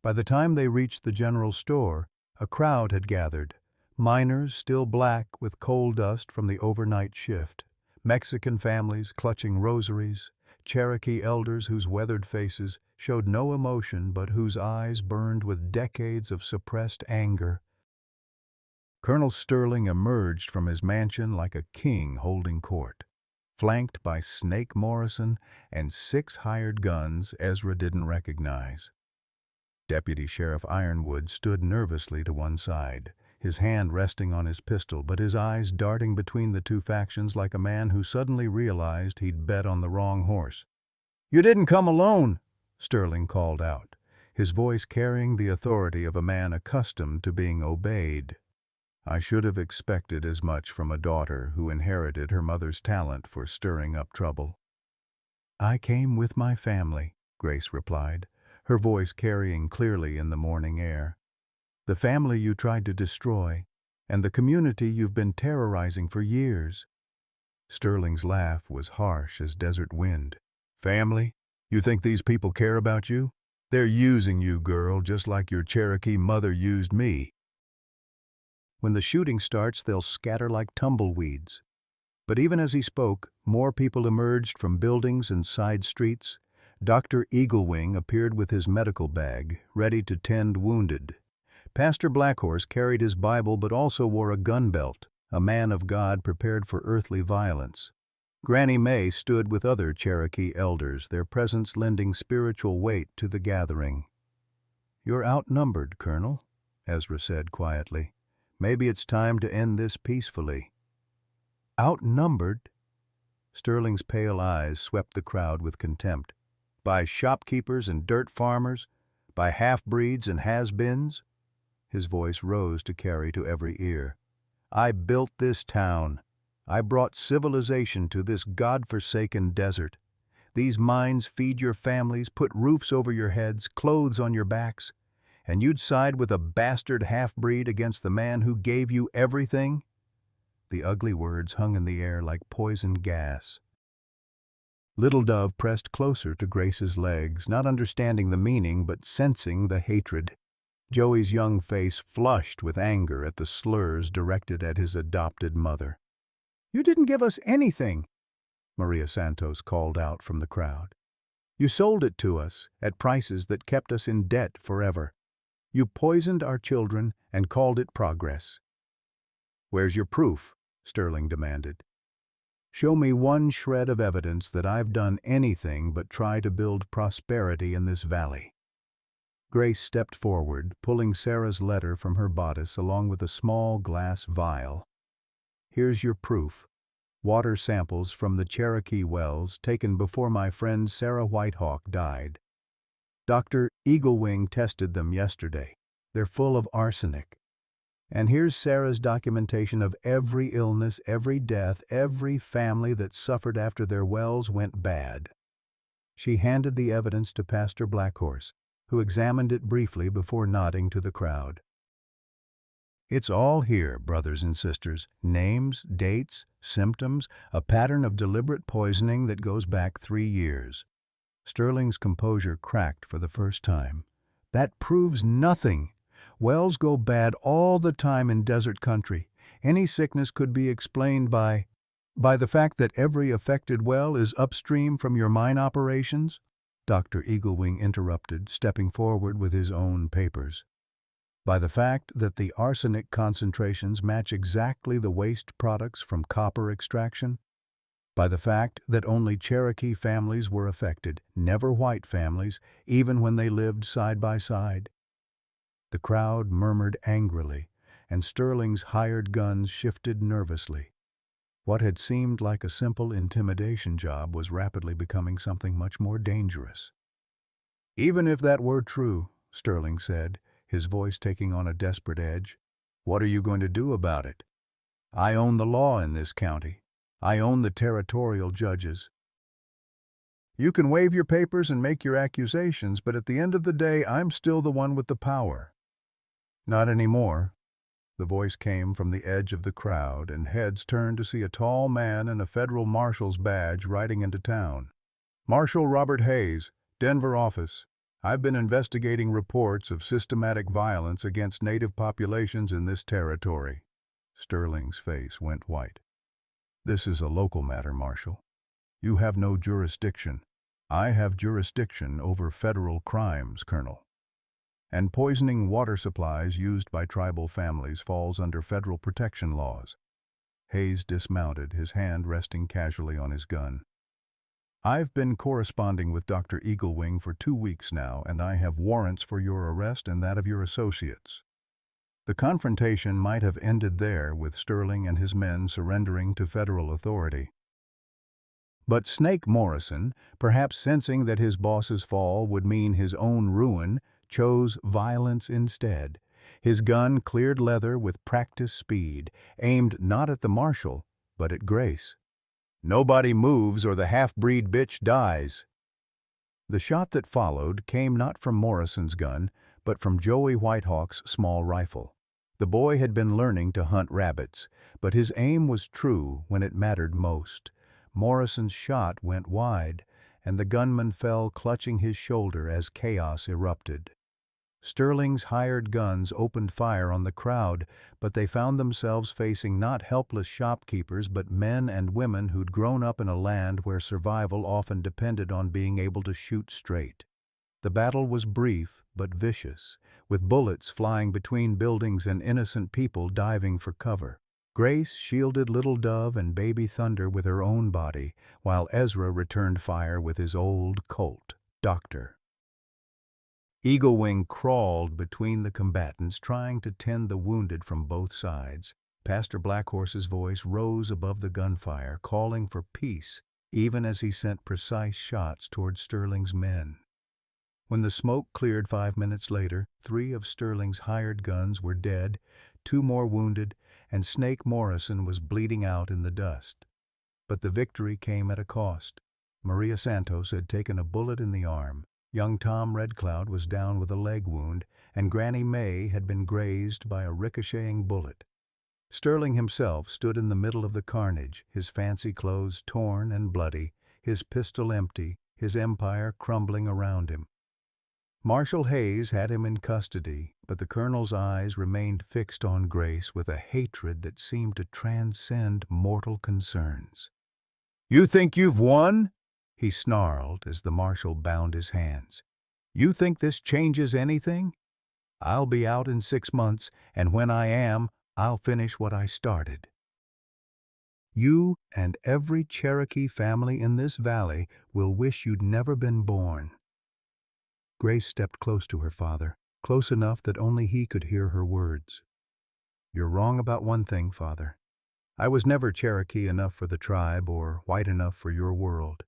By the time they reached the general store, a crowd had gathered, miners still black with coal dust from the overnight shift, Mexican families clutching rosaries, Cherokee elders whose weathered faces showed no emotion but whose eyes burned with decades of suppressed anger. Colonel Sterling emerged from his mansion like a king holding court, flanked by Snake Morrison and 6 hired guns Ezra didn't recognize. Deputy Sheriff Ironwood stood nervously to one side, his hand resting on his pistol but his eyes darting between the 2 factions like a man who suddenly realized he'd bet on the wrong horse. "You didn't come alone," Sterling called out, his voice carrying the authority of a man accustomed to being obeyed. "I should have expected as much from a daughter who inherited her mother's talent for stirring up trouble." "I came with my family," Grace replied, her voice carrying clearly in the morning air. "The family you tried to destroy, and the community you've been terrorizing for years." Sterling's laugh was harsh as desert wind. "Family? You think these people care about you? They're using you, girl, just like your Cherokee mother used me. When the shooting starts, they'll scatter like tumbleweeds." But even as he spoke, more people emerged from buildings and side streets. Dr. Eaglewing appeared with his medical bag, ready to tend wounded. Pastor Blackhorse carried his Bible but also wore a gun belt, a man of God prepared for earthly violence. Granny May stood with other Cherokee elders, their presence lending spiritual weight to the gathering. "You're outnumbered, Colonel," Ezra said quietly. "Maybe it's time to end this peacefully." "Outnumbered?" Sterling's pale eyes swept the crowd with contempt. "By shopkeepers and dirt farmers? By half-breeds and has-beens?" His voice rose to carry to every ear. "I built this town. I brought civilization to this God-forsaken desert. These mines feed your families, put roofs over your heads, clothes on your backs, and you'd side with a bastard half-breed against the man who gave you everything?" The ugly words hung in the air like poisoned gas. Little Dove pressed closer to Grace's legs, not understanding the meaning but sensing the hatred. Joey's young face flushed with anger at the slurs directed at his adopted mother. "You didn't give us anything," Maria Santos called out from the crowd. "You sold it to us at prices that kept us in debt forever. You poisoned our children and called it progress." "Where's your proof?" Sterling demanded. "Show me one shred of evidence that I've done anything but try to build prosperity in this valley." Grace stepped forward, pulling Sarah's letter from her bodice along with a small glass vial. "Here's your proof. Water samples from the Cherokee wells taken before my friend Sarah Whitehawk died. Dr. Eaglewing tested them yesterday. They're full of arsenic. And here's Sarah's documentation of every illness, every death, every family that suffered after their wells went bad." She handed the evidence to Pastor Blackhorse, who examined it briefly before nodding to the crowd. It's all here, brothers and sisters. Names, dates, symptoms, a pattern of deliberate poisoning that goes back 3 years. Sterling's composure cracked for the first time. That proves nothing. Wells go bad all the time in desert country. Any sickness could be explained by the fact that every affected well is upstream from your mine operations? Dr. Eaglewing interrupted, stepping forward with his own papers. By the fact that the arsenic concentrations match exactly the waste products from copper extraction? By the fact that only Cherokee families were affected, never white families, even when they lived side by side? The crowd murmured angrily, and Sterling's hired guns shifted nervously. What had seemed like a simple intimidation job was rapidly becoming something much more dangerous. "Even if that were true," Sterling said, his voice taking on a desperate edge, "what are you going to do about it? I own the law in this county. I own the territorial judges. You can wave your papers and make your accusations, but at the end of the day, I'm still the one with the power." "Not anymore." The voice came from the edge of the crowd, and heads turned to see a tall man in a federal marshal's badge riding into town. "Marshal Robert Hayes, Denver office. I've been investigating reports of systematic violence against native populations in this territory." Sterling's face went white. "This is a local matter, Marshal. You have no jurisdiction. I have jurisdiction over federal crimes, Colonel. And poisoning water supplies used by tribal families falls under federal protection laws." Hayes dismounted, his hand resting casually on his gun. "I've been corresponding with Dr. Eaglewing for 2 weeks now, and I have warrants for your arrest and that of your associates." The confrontation might have ended there, with Sterling and his men surrendering to federal authority. But Snake Morrison, perhaps sensing that his boss's fall would mean his own ruin, chose violence instead. His gun cleared leather with practiced speed, aimed not at the marshal, but at Grace. "Nobody moves or the half-breed bitch dies." The shot that followed came not from Morrison's gun, but from Joey Whitehawk's small rifle. The boy had been learning to hunt rabbits, but his aim was true when it mattered most. Morrison's shot went wide, and the gunman fell clutching his shoulder as chaos erupted. Sterling's hired guns opened fire on the crowd, but they found themselves facing not helpless shopkeepers but men and women who'd grown up in a land where survival often depended on being able to shoot straight. The battle was brief but vicious, with bullets flying between buildings and innocent people diving for cover. Grace shielded Little Dove and Baby Thunder with her own body, while Ezra returned fire with his old Colt, Doctor. Eaglewing crawled between the combatants, trying to tend the wounded from both sides. Pastor Blackhorse's voice rose above the gunfire, calling for peace, even as he sent precise shots toward Sterling's men. When the smoke cleared 5 minutes later, 3 of Sterling's hired guns were dead, 2 more wounded, and Snake Morrison was bleeding out in the dust. But the victory came at a cost. Maria Santos had taken a bullet in the arm. Young Tom Red Cloud was down with a leg wound, and Granny May had been grazed by a ricocheting bullet. Sterling himself stood in the middle of the carnage, his fancy clothes torn and bloody, his pistol empty, his empire crumbling around him. Marshal Hayes had him in custody, but the colonel's eyes remained fixed on Grace with a hatred that seemed to transcend mortal concerns. "You think you've won?" he snarled as the marshal bound his hands. "You think this changes anything? I'll be out in 6 months, and when I am, I'll finish what I started. You and every Cherokee family in this valley will wish you'd never been born." Grace stepped close to her father, close enough that only he could hear her words. "You're wrong about one thing, Father. I was never Cherokee enough for the tribe or white enough for your world.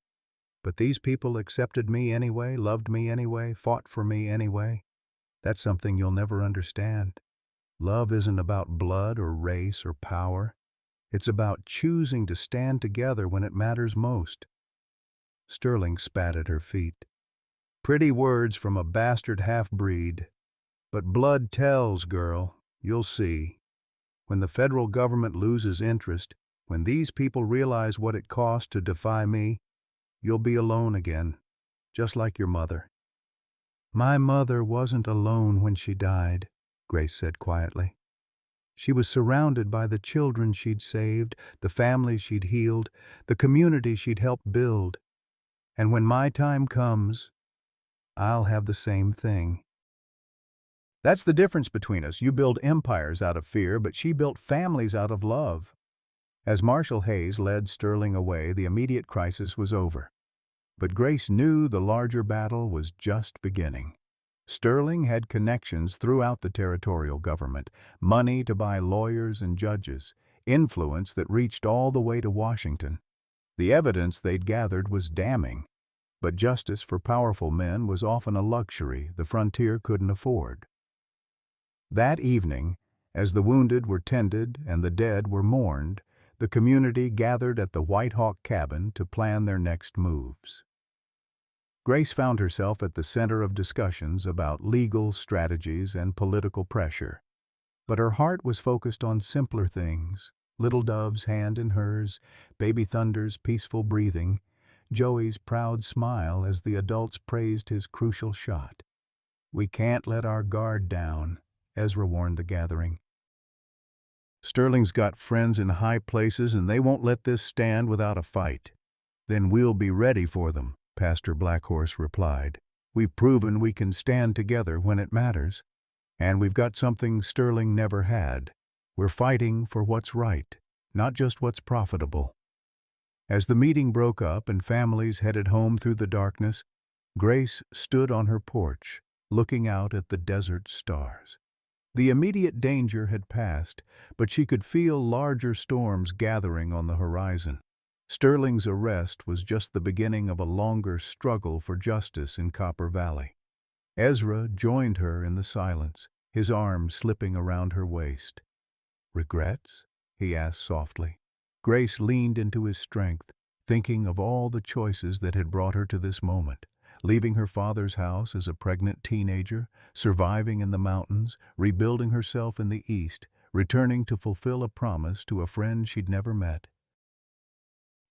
But these people accepted me anyway, loved me anyway, fought for me anyway. That's something you'll never understand. Love isn't about blood or race or power. It's about choosing to stand together when it matters most." Sterling spat at her feet. "Pretty words from a bastard half-breed. But blood tells, girl. You'll see." When the federal government loses interest, when these people realize what it costs to defy me, you'll be alone again, just like your mother." "My mother wasn't alone when she died," Grace said quietly. "She was surrounded by the children she'd saved, the families she'd healed, the community she'd helped build. And when my time comes, I'll have the same thing." That's the difference between us. You build empires out of fear, but she built families out of love. As Marshal Hayes led Sterling away, the immediate crisis was over. But Grace knew the larger battle was just beginning. Sterling had connections throughout the territorial government, money to buy lawyers and judges, influence that reached all the way to Washington. The evidence they'd gathered was damning, but justice for powerful men was often a luxury the frontier couldn't afford. That evening, as the wounded were tended and the dead were mourned, the community gathered at the Whitehawk cabin to plan their next moves. Grace found herself at the center of discussions about legal strategies and political pressure. But her heart was focused on simpler things: Little Dove's hand in hers, Baby Thunder's peaceful breathing, Joey's proud smile as the adults praised his crucial shot. "We can't let our guard down," Ezra warned the gathering. "Sterling's got friends in high places and they won't let this stand without a fight." "Then we'll be ready for them," Pastor Blackhorse replied. "We've proven we can stand together when it matters. And we've got something Sterling never had. We're fighting for what's right, not just what's profitable." As the meeting broke up and families headed home through the darkness, Grace stood on her porch, looking out at the desert stars. The immediate danger had passed, but she could feel larger storms gathering on the horizon. Sterling's arrest was just the beginning of a longer struggle for justice in Copper Valley. Ezra joined her in the silence, his arm slipping around her waist. "Regrets?" he asked softly. Grace leaned into his strength, thinking of all the choices that had brought her to this moment. Leaving her father's house as a pregnant teenager, surviving in the mountains, rebuilding herself in the East, returning to fulfill a promise to a friend she'd never met.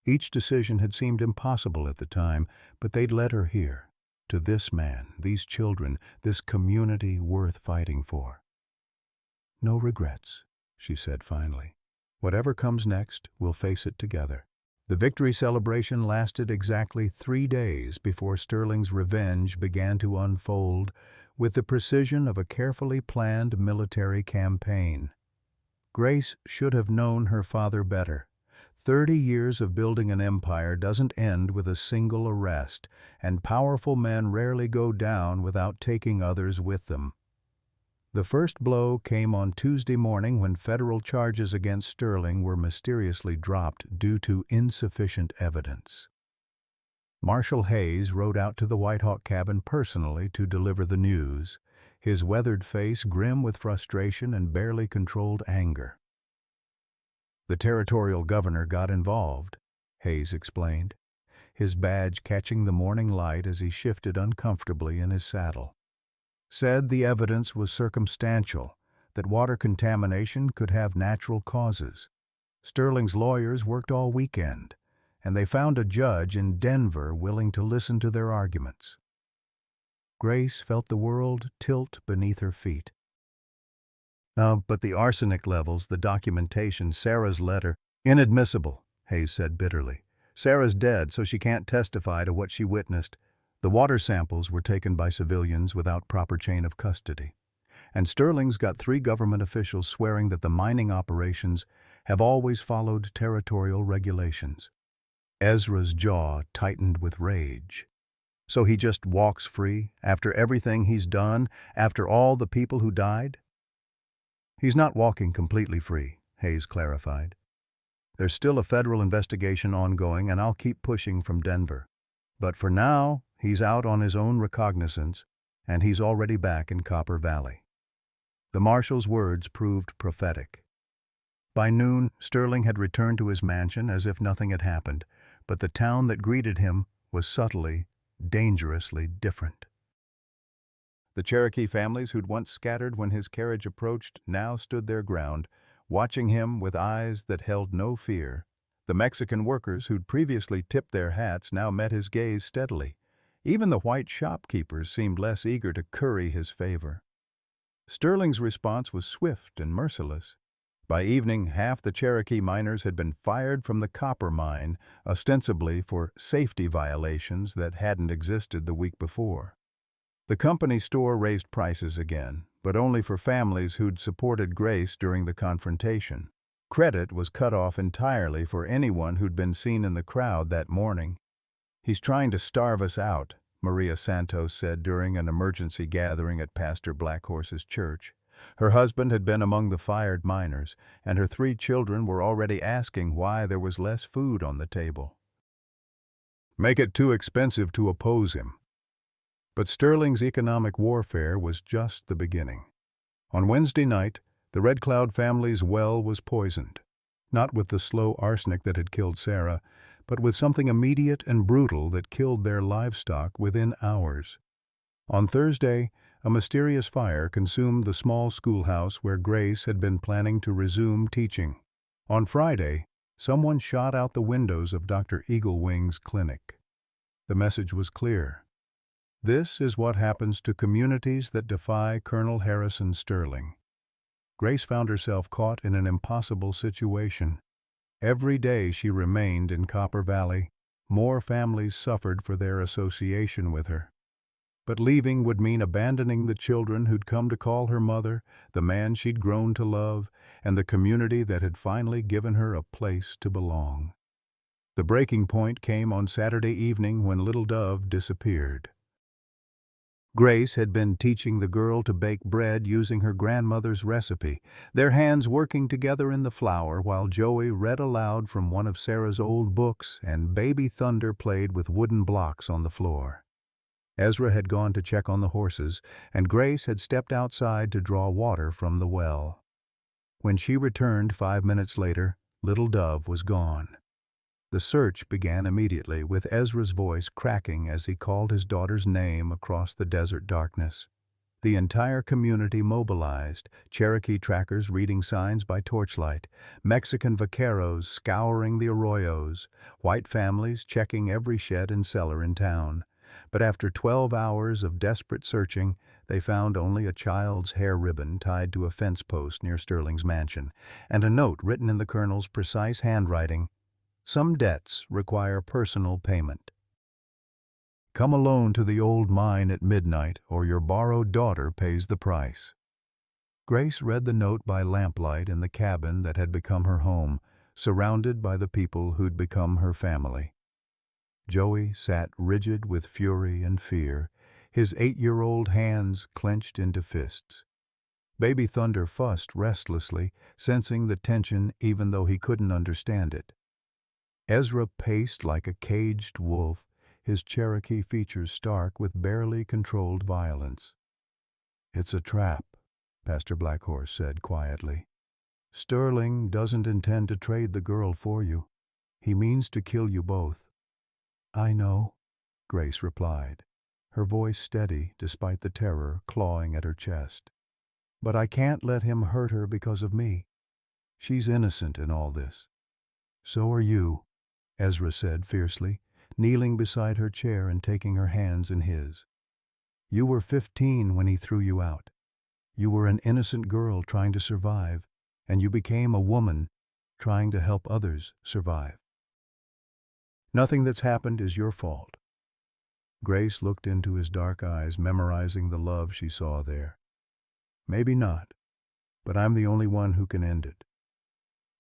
Each decision had seemed impossible at the time, but they'd led her here, to this man, these children, this community worth fighting for. "No regrets," she said finally. "Whatever comes next, we'll face it together." The victory celebration lasted exactly 3 days before Sterling's revenge began to unfold with the precision of a carefully planned military campaign. Grace should have known her father better. 30 years of building an empire doesn't end with a single arrest, and powerful men rarely go down without taking others with them. The first blow came on Tuesday morning when federal charges against Sterling were mysteriously dropped due to insufficient evidence. Marshal Hayes rode out to the Whitehawk cabin personally to deliver the news, his weathered face grim with frustration and barely controlled anger. "The territorial governor got involved," Hayes explained, his badge catching the morning light as he shifted uncomfortably in his saddle. "Said the evidence was circumstantial, that water contamination could have natural causes. Sterling's lawyers worked all weekend, and they found a judge in Denver willing to listen to their arguments." Grace felt the world tilt beneath her feet. But the arsenic levels, the documentation, Sarah's letter, inadmissible," Hayes said bitterly. "Sarah's dead, so she can't testify to what she witnessed. The water samples were taken by civilians without proper chain of custody. And Sterling's got 3 government officials swearing that the mining operations have always followed territorial regulations." Ezra's jaw tightened with rage. "So he just walks free, after everything he's done, after all the people who died?" "He's not walking completely free," Hayes clarified. "There's still a federal investigation ongoing, and I'll keep pushing from Denver. But for now, he's out on his own recognizance, and he's already back in Copper Valley." The marshal's words proved prophetic. By noon, Sterling had returned to his mansion as if nothing had happened, but the town that greeted him was subtly, dangerously different. The Cherokee families who'd once scattered when his carriage approached now stood their ground, watching him with eyes that held no fear. The Mexican workers who'd previously tipped their hats now met his gaze steadily. Even the white shopkeepers seemed less eager to curry his favor. Sterling's response was swift and merciless. By evening, half the Cherokee miners had been fired from the copper mine, ostensibly for safety violations that hadn't existed the week before. The company store raised prices again, but only for families who'd supported Grace during the confrontation. Credit was cut off entirely for anyone who'd been seen in the crowd that morning. "He's trying to starve us out," Maria Santos said during an emergency gathering at Pastor Blackhorse's church. Her husband had been among the fired miners, and her 3 children were already asking why there was less food on the table. "Make it too expensive to oppose him." But Sterling's economic warfare was just the beginning. On Wednesday night, the Red Cloud family's well was poisoned, not with the slow arsenic that had killed Sarah, but with something immediate and brutal that killed their livestock within hours. On Thursday, a mysterious fire consumed the small schoolhouse where Grace had been planning to resume teaching. On Friday, someone shot out the windows of Dr. Eaglewing's clinic. The message was clear. This is what happens to communities that defy Colonel Harrison Sterling. Grace found herself caught in an impossible situation. Every day she remained in Copper Valley, more families suffered for their association with her. But leaving would mean abandoning the children who'd come to call her mother, the man she'd grown to love, and the community that had finally given her a place to belong. The breaking point came on Saturday evening when Little Dove disappeared. Grace had been teaching the girl to bake bread using her grandmother's recipe, their hands working together in the flour while Joey read aloud from one of Sarah's old books and Baby Thunder played with wooden blocks on the floor. Ezra had gone to check on the horses, and Grace had stepped outside to draw water from the well. When she returned 5 minutes later, Little Dove was gone. The search began immediately, with Ezra's voice cracking as he called his daughter's name across the desert darkness. The entire community mobilized, Cherokee trackers reading signs by torchlight, Mexican vaqueros scouring the arroyos, white families checking every shed and cellar in town. But after 12 hours of desperate searching, they found only a child's hair ribbon tied to a fence post near Sterling's mansion, and a note written in the colonel's precise handwriting. "Some debts require personal payment. Come alone to the old mine at midnight, or your borrowed daughter pays the price." Grace read the note by lamplight in the cabin that had become her home, surrounded by the people who'd become her family. Joey sat rigid with fury and fear, his 8-year-old hands clenched into fists. Baby Thunder fussed restlessly, sensing the tension even though he couldn't understand it. Ezra paced like a caged wolf, his Cherokee features stark with barely controlled violence. "It's a trap," Pastor Blackhorse said quietly. "Sterling doesn't intend to trade the girl for you. He means to kill you both." "I know," Grace replied, her voice steady despite the terror clawing at her chest. "But I can't let him hurt her because of me. She's innocent in all this." "So are you," Ezra said fiercely, kneeling beside her chair and taking her hands in his. "You were 15 when he threw you out. You were an innocent girl trying to survive, and you became a woman trying to help others survive. Nothing that's happened is your fault." Grace looked into his dark eyes, memorizing the love she saw there. "Maybe not, but I'm the only one who can end it.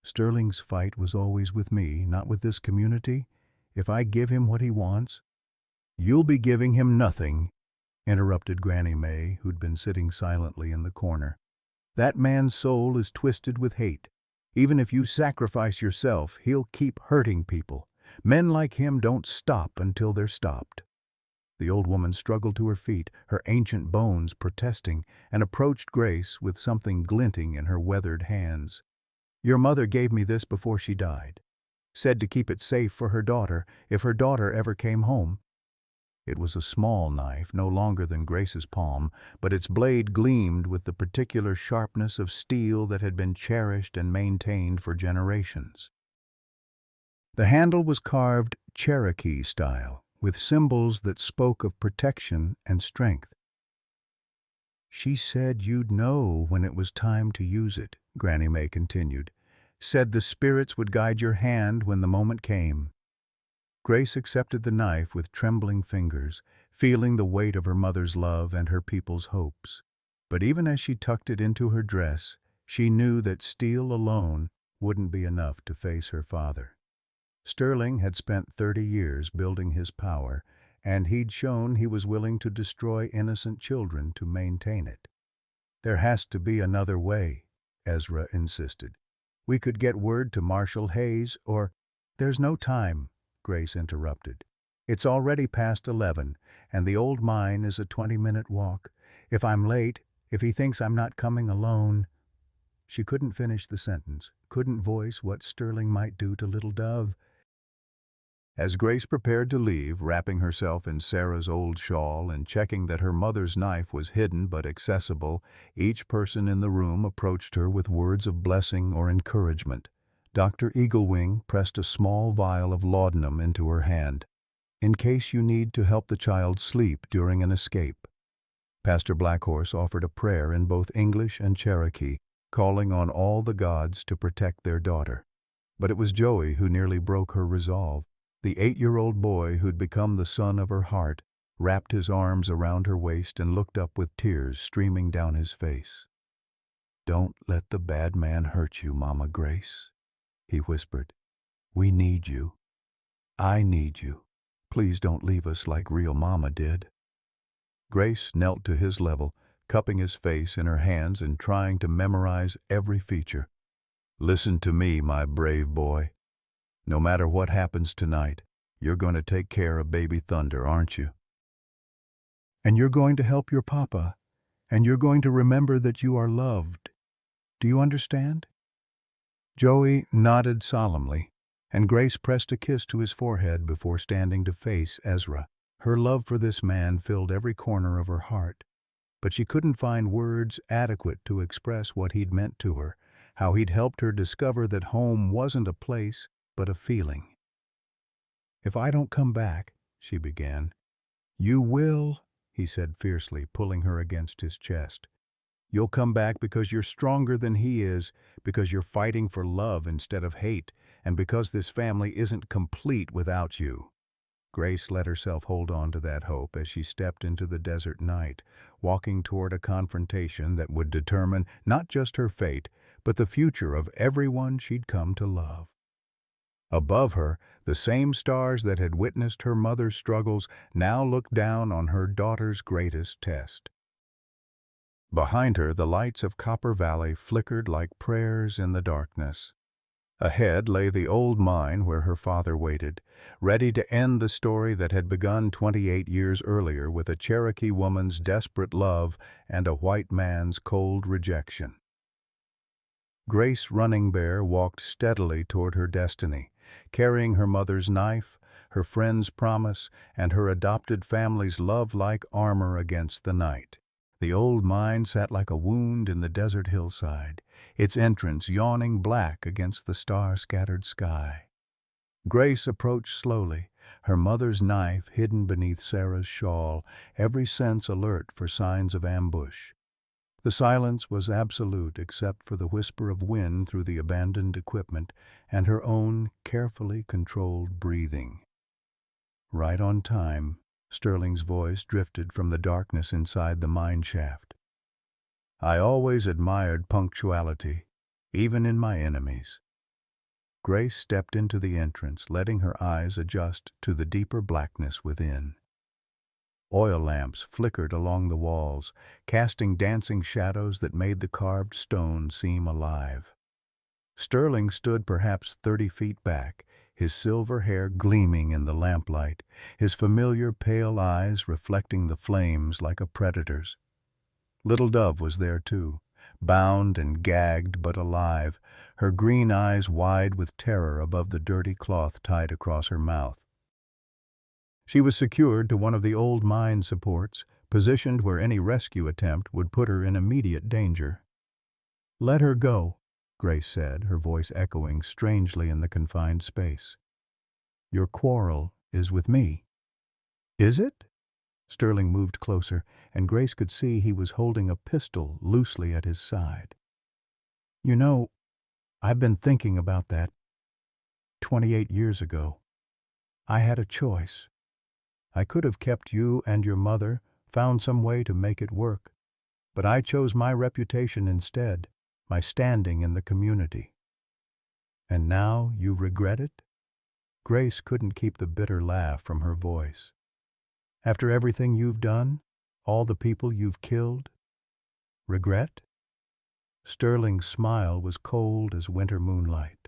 Sterling's fight was always with me, not with this community. If I give him what he wants—" "You'll be giving him nothing," interrupted Granny May, who'd been sitting silently in the corner. "That man's soul is twisted with hate. Even if you sacrifice yourself, he'll keep hurting people. Men like him don't stop until they're stopped." The old woman struggled to her feet, her ancient bones protesting, and approached Grace with something glinting in her weathered hands. "Your mother gave me this before she died. Said to keep it safe for her daughter, if her daughter ever came home." It was a small knife, no longer than Grace's palm, but its blade gleamed with the particular sharpness of steel that had been cherished and maintained for generations. The handle was carved Cherokee style, with symbols that spoke of protection and strength. "She said you'd know when it was time to use it," Granny May continued. "Said the spirits would guide your hand when the moment came." Grace accepted the knife with trembling fingers, feeling the weight of her mother's love and her people's hopes. But even as she tucked it into her dress, she knew that steel alone wouldn't be enough to face her father. Sterling had spent 30 years building his power, and he'd shown he was willing to destroy innocent children to maintain it. "There has to be another way," Ezra insisted. "We could get word to Marshal Hayes, or—" "There's no time," Grace interrupted. "It's already past 11, and the old mine is a 20-minute walk. If I'm late, if he thinks I'm not coming alone—" She couldn't finish the sentence, couldn't voice what Sterling might do to Little Dove. As Grace prepared to leave, wrapping herself in Sarah's old shawl and checking that her mother's knife was hidden but accessible, each person in the room approached her with words of blessing or encouragement. Dr. Eaglewing pressed a small vial of laudanum into her hand, "in case you need to help the child sleep during an escape." Pastor Blackhorse offered a prayer in both English and Cherokee, calling on all the gods to protect their daughter. But it was Joey who nearly broke her resolve. The 8-year-old boy who'd become the son of her heart wrapped his arms around her waist and looked up with tears streaming down his face. "Don't let the bad man hurt you, Mama Grace," he whispered. "We need you. I need you. Please don't leave us like real Mama did." Grace knelt to his level, cupping his face in her hands and trying to memorize every feature. "Listen to me, my brave boy. No matter what happens tonight, you're going to take care of baby Thunder, aren't you? And you're going to help your papa, and you're going to remember that you are loved. Do you understand?" Joey nodded solemnly, and Grace pressed a kiss to his forehead before standing to face Ezra. Her love for this man filled every corner of her heart, but she couldn't find words adequate to express what he'd meant to her, how he'd helped her discover that home wasn't a place, but a feeling. "If I don't come back," she began. "You will," he said fiercely, pulling her against his chest. "You'll come back because you're stronger than he is, because you're fighting for love instead of hate, and because this family isn't complete without you." Grace let herself hold on to that hope as she stepped into the desert night, walking toward a confrontation that would determine not just her fate, but the future of everyone she'd come to love. Above her, the same stars that had witnessed her mother's struggles now looked down on her daughter's greatest test. Behind her, the lights of Copper Valley flickered like prayers in the darkness. Ahead lay the old mine where her father waited, ready to end the story that had begun 28 years earlier with a Cherokee woman's desperate love and a white man's cold rejection. Grace Running Bear walked steadily toward her destiny, carrying her mother's knife, her friend's promise, and her adopted family's love-like armor against the night. The old mine sat like a wound in the desert hillside, its entrance yawning black against the star-scattered sky. Grace approached slowly, her mother's knife hidden beneath Sarah's shawl, every sense alert for signs of ambush. The silence was absolute except for the whisper of wind through the abandoned equipment and her own carefully controlled breathing. Right on time, Sterling's voice drifted from the darkness inside the mine shaft. "I always admired punctuality, even in my enemies." Grace stepped into the entrance, letting her eyes adjust to the deeper blackness within. Oil lamps flickered along the walls, casting dancing shadows that made the carved stone seem alive. Sterling stood perhaps 30 feet back, his silver hair gleaming in the lamplight, his familiar pale eyes reflecting the flames like a predator's. Little Dove was there too, bound and gagged but alive, her green eyes wide with terror above the dirty cloth tied across her mouth. She was secured to one of the old mine supports, positioned where any rescue attempt would put her in immediate danger. "Let her go," Grace said, her voice echoing strangely in the confined space. "Your quarrel is with me." "Is it?" Sterling moved closer, and Grace could see he was holding a pistol loosely at his side. "You know, I've been thinking about that. 28 years ago. I had a choice. I could have kept you and your mother, found some way to make it work. But I chose my reputation instead, my standing in the community. And now you regret it?" Grace couldn't keep the bitter laugh from her voice. "After everything you've done, all the people you've killed? Regret?" Sterling's smile was cold as winter moonlight.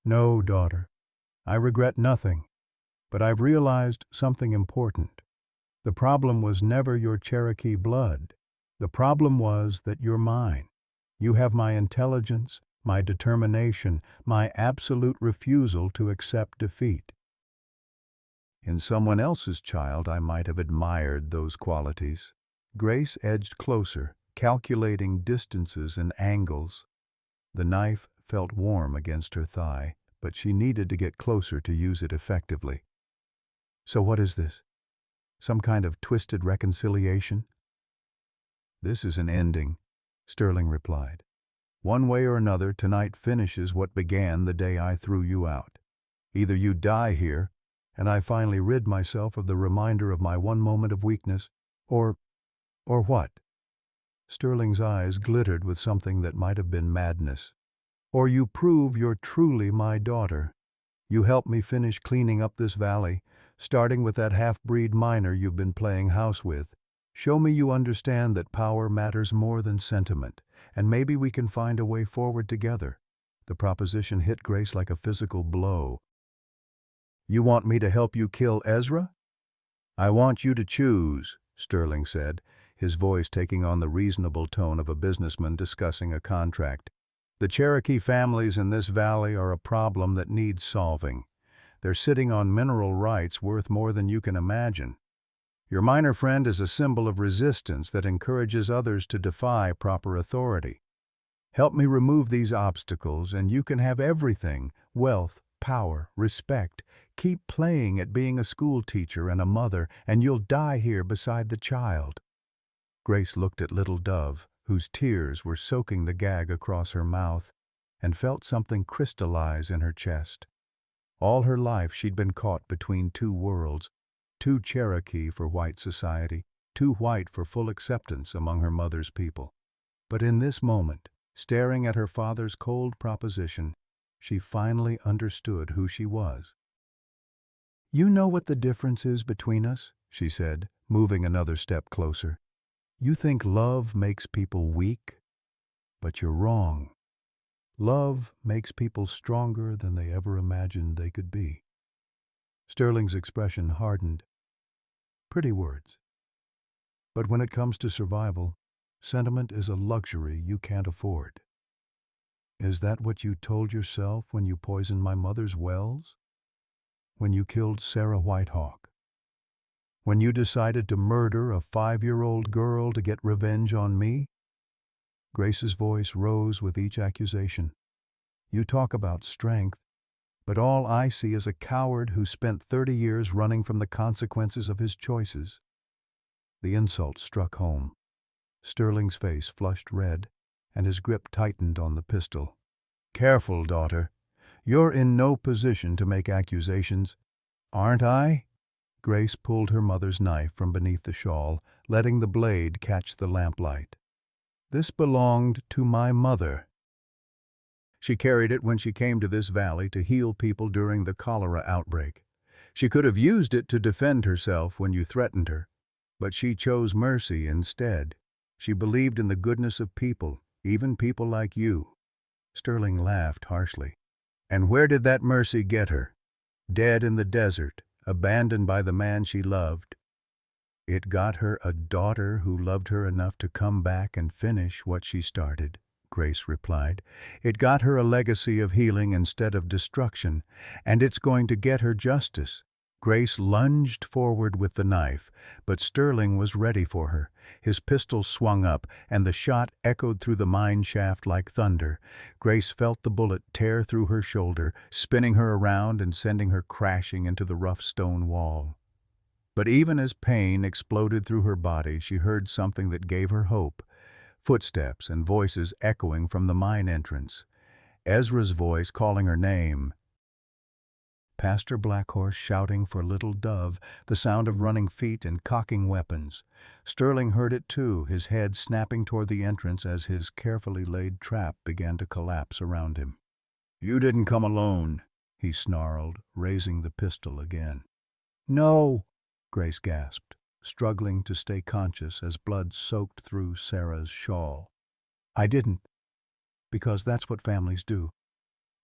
"No, daughter. I regret nothing. But I've realized something important. The problem was never your Cherokee blood. The problem was that you're mine. You have my intelligence, my determination, my absolute refusal to accept defeat. In someone else's child, I might have admired those qualities." Grace edged closer, calculating distances and angles. The knife felt warm against her thigh, but she needed to get closer to use it effectively. "So what is this? Some kind of twisted reconciliation?" "This is an ending," Sterling replied. "One way or another, tonight finishes what began the day I threw you out. Either you die here, and I finally rid myself of the reminder of my one moment of weakness, or what?" Sterling's eyes glittered with something that might have been madness. "Or you prove you're truly my daughter. You help me finish cleaning up this valley, starting with that half-breed miner you've been playing house with. Show me you understand that power matters more than sentiment, and maybe we can find a way forward together." The proposition hit Grace like a physical blow. "You want me to help you kill Ezra?" "I want you to choose," Sterling said, his voice taking on the reasonable tone of a businessman discussing a contract. "The Cherokee families in this valley are a problem that needs solving. They're sitting on mineral rights worth more than you can imagine. Your miner friend is a symbol of resistance that encourages others to defy proper authority. Help me remove these obstacles, and you can have everything: wealth, power, respect. Keep playing at being a school teacher and a mother, and you'll die here beside the child." Grace looked at little Dove, whose tears were soaking the gag across her mouth, and felt something crystallize in her chest. All her life she'd been caught between two worlds, too Cherokee for white society, too white for full acceptance among her mother's people. But in this moment, staring at her father's cold proposition, she finally understood who she was. "You know what the difference is between us?" she said, moving another step closer. "You think love makes people weak, but you're wrong. Love makes people stronger than they ever imagined they could be." Sterling's expression hardened. Pretty words. But when it comes to survival, sentiment is a luxury you can't afford. Is that what you told yourself when you poisoned my mother's wells? When you killed Ezra Whitehawk? When you decided to murder a 5-year-old girl to get revenge on me? Grace's voice rose with each accusation. "You talk about strength, but all I see is a coward who spent 30 years running from the consequences of his choices." The insult struck home. Sterling's face flushed red, and his grip tightened on the pistol. "Careful, daughter. You're in no position to make accusations." "Aren't I?" Grace pulled her mother's knife from beneath the shawl, letting the blade catch the lamplight. "This belonged to my mother. She carried it when she came to this valley to heal people during the cholera outbreak. She could have used it to defend herself when you threatened her, but she chose mercy instead. She believed in the goodness of people, even people like you." Sterling laughed harshly. "And where did that mercy get her? Dead in the desert, abandoned by the man she loved." "It got her a daughter who loved her enough to come back and finish what she started," Grace replied. "It got her a legacy of healing instead of destruction, and it's going to get her justice. Grace lunged forward with the knife, but Sterling was ready for her. His pistol swung up, and the shot echoed through the mine shaft like thunder. Grace felt the bullet tear through her shoulder, spinning her around and sending her crashing into the rough stone wall. But even as pain exploded through her body, she heard something that gave her hope. Footsteps and voices echoing from the mine entrance. Ezra's voice calling her name. Pastor Blackhorse shouting for Little Dove, the sound of running feet and cocking weapons. Sterling heard it too, his head snapping toward the entrance as his carefully laid trap began to collapse around him. "You didn't come alone," he snarled, raising the pistol again. "No," Grace gasped, struggling to stay conscious as blood soaked through Sarah's shawl. "I didn't, because that's what families do.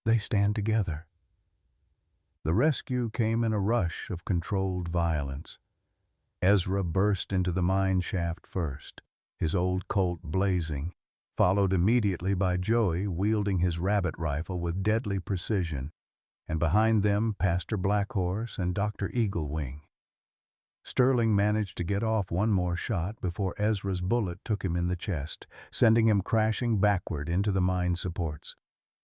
They stand together." The rescue came in a rush of controlled violence. Ezra burst into the mine shaft first, his old Colt blazing, followed immediately by Joey wielding his rabbit rifle with deadly precision, and behind them Pastor Blackhorse and Dr. Eaglewing. Sterling managed to get off one more shot before Ezra's bullet took him in the chest, sending him crashing backward into the mine supports.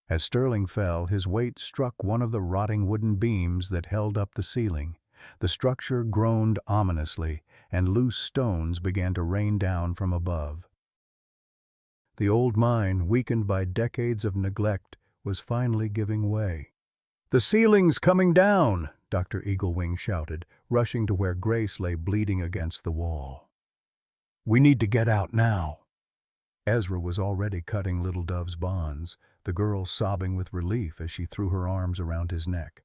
As Sterling fell, his weight struck one of the rotting wooden beams that held up the ceiling. The structure groaned ominously, and loose stones began to rain down from above. The old mine, weakened by decades of neglect, was finally giving way. "The ceiling's coming down!" Dr. Eaglewing shouted, rushing to where Grace lay bleeding against the wall. "We need to get out now." Ezra was already cutting Little Dove's bonds, the girl sobbing with relief as she threw her arms around his neck.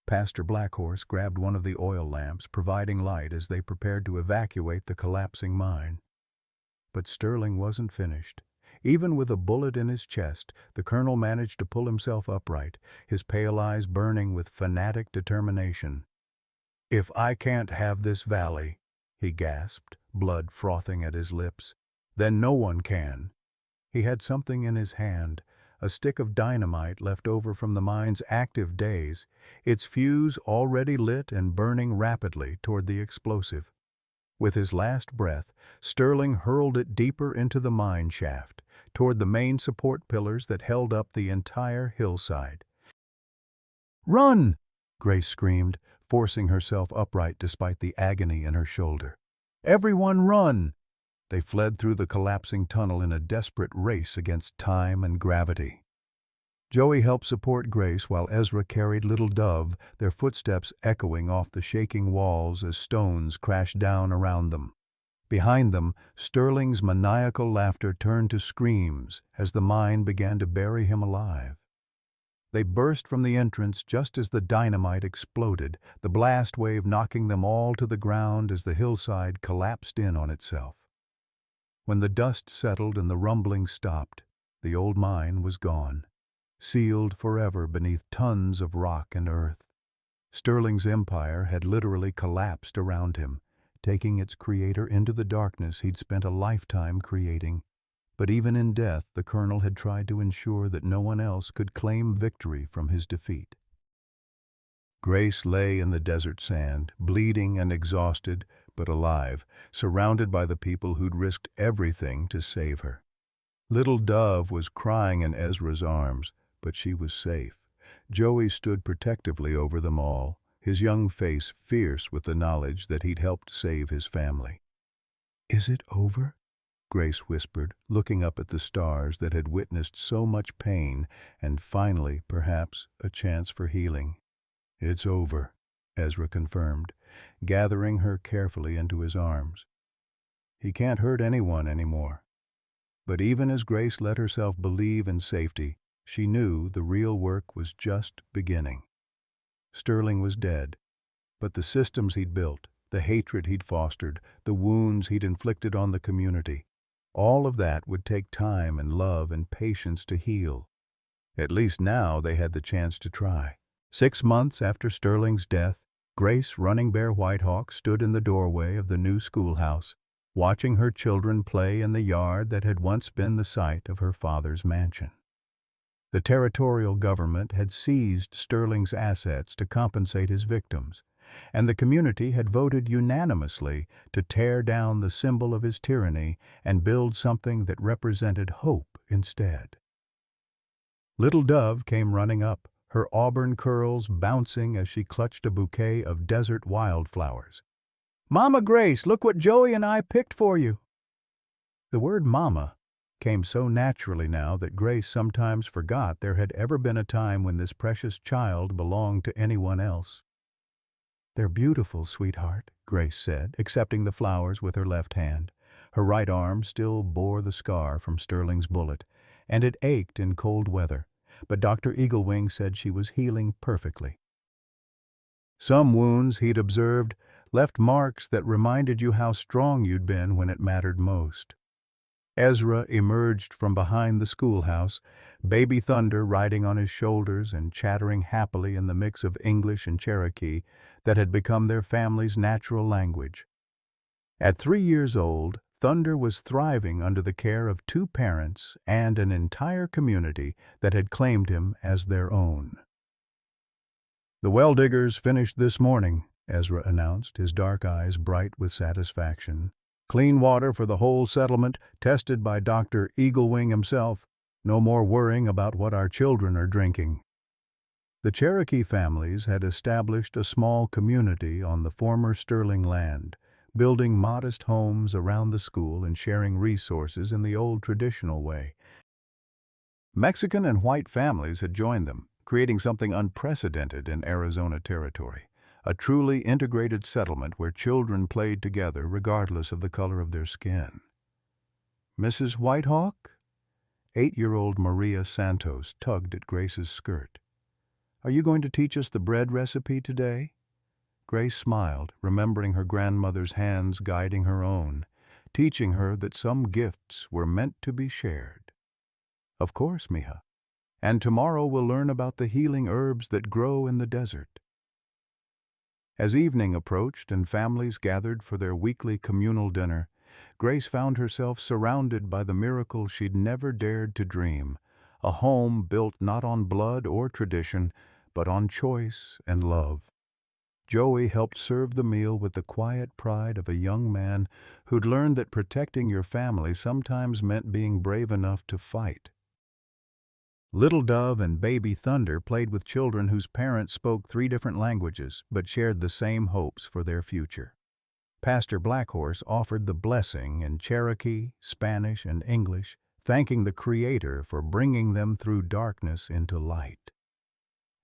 Pastor Blackhorse grabbed one of the oil lamps, providing light as they prepared to evacuate the collapsing mine. But Sterling wasn't finished. Even with a bullet in his chest, the colonel managed to pull himself upright, his pale eyes burning with fanatic determination. "If I can't have this valley," he gasped, blood frothing at his lips, "then no one can." He had something in his hand, a stick of dynamite left over from the mine's active days, its fuse already lit and burning rapidly toward the explosive. With his last breath, Sterling hurled it deeper into the mine shaft, toward the main support pillars that held up the entire hillside. "Run!" Grace screamed, forcing herself upright despite the agony in her shoulder. "Everyone run!" They fled through the collapsing tunnel in a desperate race against time and gravity. Joey helped support Grace while Ezra carried Little Dove, their footsteps echoing off the shaking walls as stones crashed down around them. Behind them, Sterling's maniacal laughter turned to screams as the mine began to bury him alive. They burst from the entrance just as the dynamite exploded, the blast wave knocking them all to the ground as the hillside collapsed in on itself. When the dust settled and the rumbling stopped, the old mine was gone, sealed forever beneath tons of rock and earth. Sterling's empire had literally collapsed around him, taking its creator into the darkness he'd spent a lifetime creating. But even in death, the colonel had tried to ensure that no one else could claim victory from his defeat. Grace lay in the desert sand, bleeding and exhausted, but alive, surrounded by the people who'd risked everything to save her. Little Dove was crying in Ezra's arms, but she was safe. Joey stood protectively over them all, his young face fierce with the knowledge that he'd helped save his family. "Is it over?" Grace whispered, looking up at the stars that had witnessed so much pain and finally, perhaps, a chance for healing. "It's over," Ezra confirmed, gathering her carefully into his arms. "He can't hurt anyone anymore." But even as Grace let herself believe in safety, she knew the real work was just beginning. Sterling was dead, but the systems he'd built, the hatred he'd fostered, the wounds he'd inflicted on the community, all of that would take time and love and patience to heal. At least now they had the chance to try. 6 months after Sterling's death, Grace Running Bear Whitehawk stood in the doorway of the new schoolhouse, watching her children play in the yard that had once been the site of her father's mansion. The territorial government had seized Sterling's assets to compensate his victims, and the community had voted unanimously to tear down the symbol of his tyranny and build something that represented hope instead. Little Dove came running up, her auburn curls bouncing as she clutched a bouquet of desert wildflowers. "Mama Grace, look what Joey and I picked for you." The word "mama" came so naturally now that Grace sometimes forgot there had ever been a time when this precious child belonged to anyone else. "They're beautiful, sweetheart," Grace said, accepting the flowers with her left hand. Her right arm still bore the scar from Sterling's bullet, and it ached in cold weather, but Dr. Eaglewing said she was healing perfectly. Some wounds, he'd observed, left marks that reminded you how strong you'd been when it mattered most. Ezra emerged from behind the schoolhouse, baby Thunder riding on his shoulders and chattering happily in the mix of English and Cherokee that had become their family's natural language. At 3 years old, Thunder was thriving under the care of 2 parents and an entire community that had claimed him as their own. "The well diggers finished this morning," Ezra announced, his dark eyes bright with satisfaction. "Clean water for the whole settlement, tested by Dr. Eaglewing himself. No more worrying about what our children are drinking." The Cherokee families had established a small community on the former Sterling land, building modest homes around the school and sharing resources in the old traditional way. Mexican and white families had joined them, creating something unprecedented in Arizona territory. A truly integrated settlement where children played together regardless of the color of their skin. "Mrs. Whitehawk?" 8-year-old Maria Santos tugged at Grace's skirt. "Are you going to teach us the bread recipe today?" Grace smiled, remembering her grandmother's hands guiding her own, teaching her that some gifts were meant to be shared. "Of course, mija. And tomorrow we'll learn about the healing herbs that grow in the desert." As evening approached and families gathered for their weekly communal dinner, Grace found herself surrounded by the miracle she'd never dared to dream, a home built not on blood or tradition, but on choice and love. Joey helped serve the meal with the quiet pride of a young man who'd learned that protecting your family sometimes meant being brave enough to fight. Little Dove and baby Thunder played with children whose parents spoke 3 different languages but shared the same hopes for their future. Pastor Blackhorse offered the blessing in Cherokee, Spanish, and English, thanking the Creator for bringing them through darkness into light.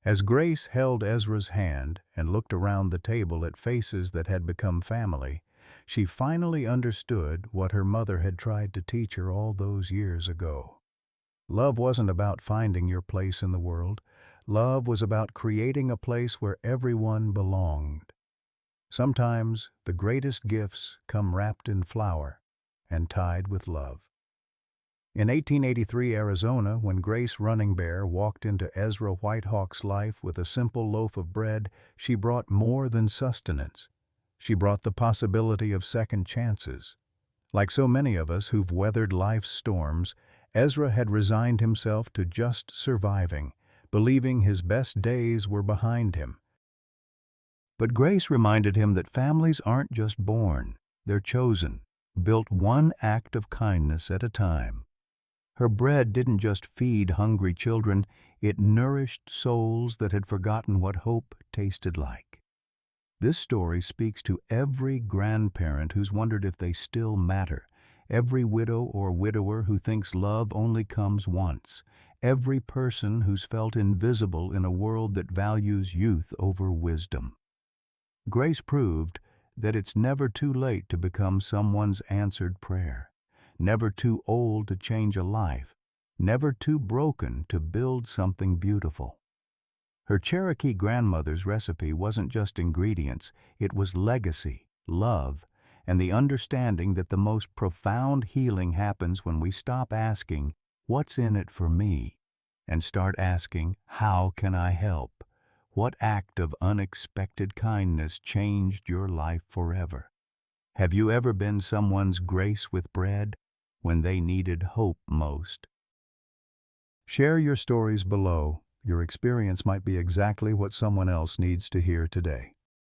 As Grace held Ezra's hand and looked around the table at faces that had become family, she finally understood what her mother had tried to teach her all those years ago. Love wasn't about finding your place in the world. Love was about creating a place where everyone belonged. Sometimes the greatest gifts come wrapped in flour and tied with love. In 1883 Arizona, when Grace Running Bear walked into Ezra Whitehawk's life with a simple loaf of bread, she brought more than sustenance. She brought the possibility of second chances. Like so many of us who've weathered life's storms, Ezra had resigned himself to just surviving, believing his best days were behind him. But Grace reminded him that families aren't just born, they're chosen, built one act of kindness at a time. Her bread didn't just feed hungry children, it nourished souls that had forgotten what hope tasted like. This story speaks to every grandparent who's wondered if they still matter, every widow or widower who thinks love only comes once, every person who's felt invisible in a world that values youth over wisdom. Grace proved that it's never too late to become someone's answered prayer, never too old to change a life, never too broken to build something beautiful. Her Cherokee grandmother's recipe wasn't just ingredients, it was legacy, love, and the understanding that the most profound healing happens when we stop asking, "What's in it for me?" and start asking, "How can I help?" What act of unexpected kindness changed your life forever? Have you ever been someone's grace with bread when they needed hope most? Share your stories below. Your experience might be exactly what someone else needs to hear today.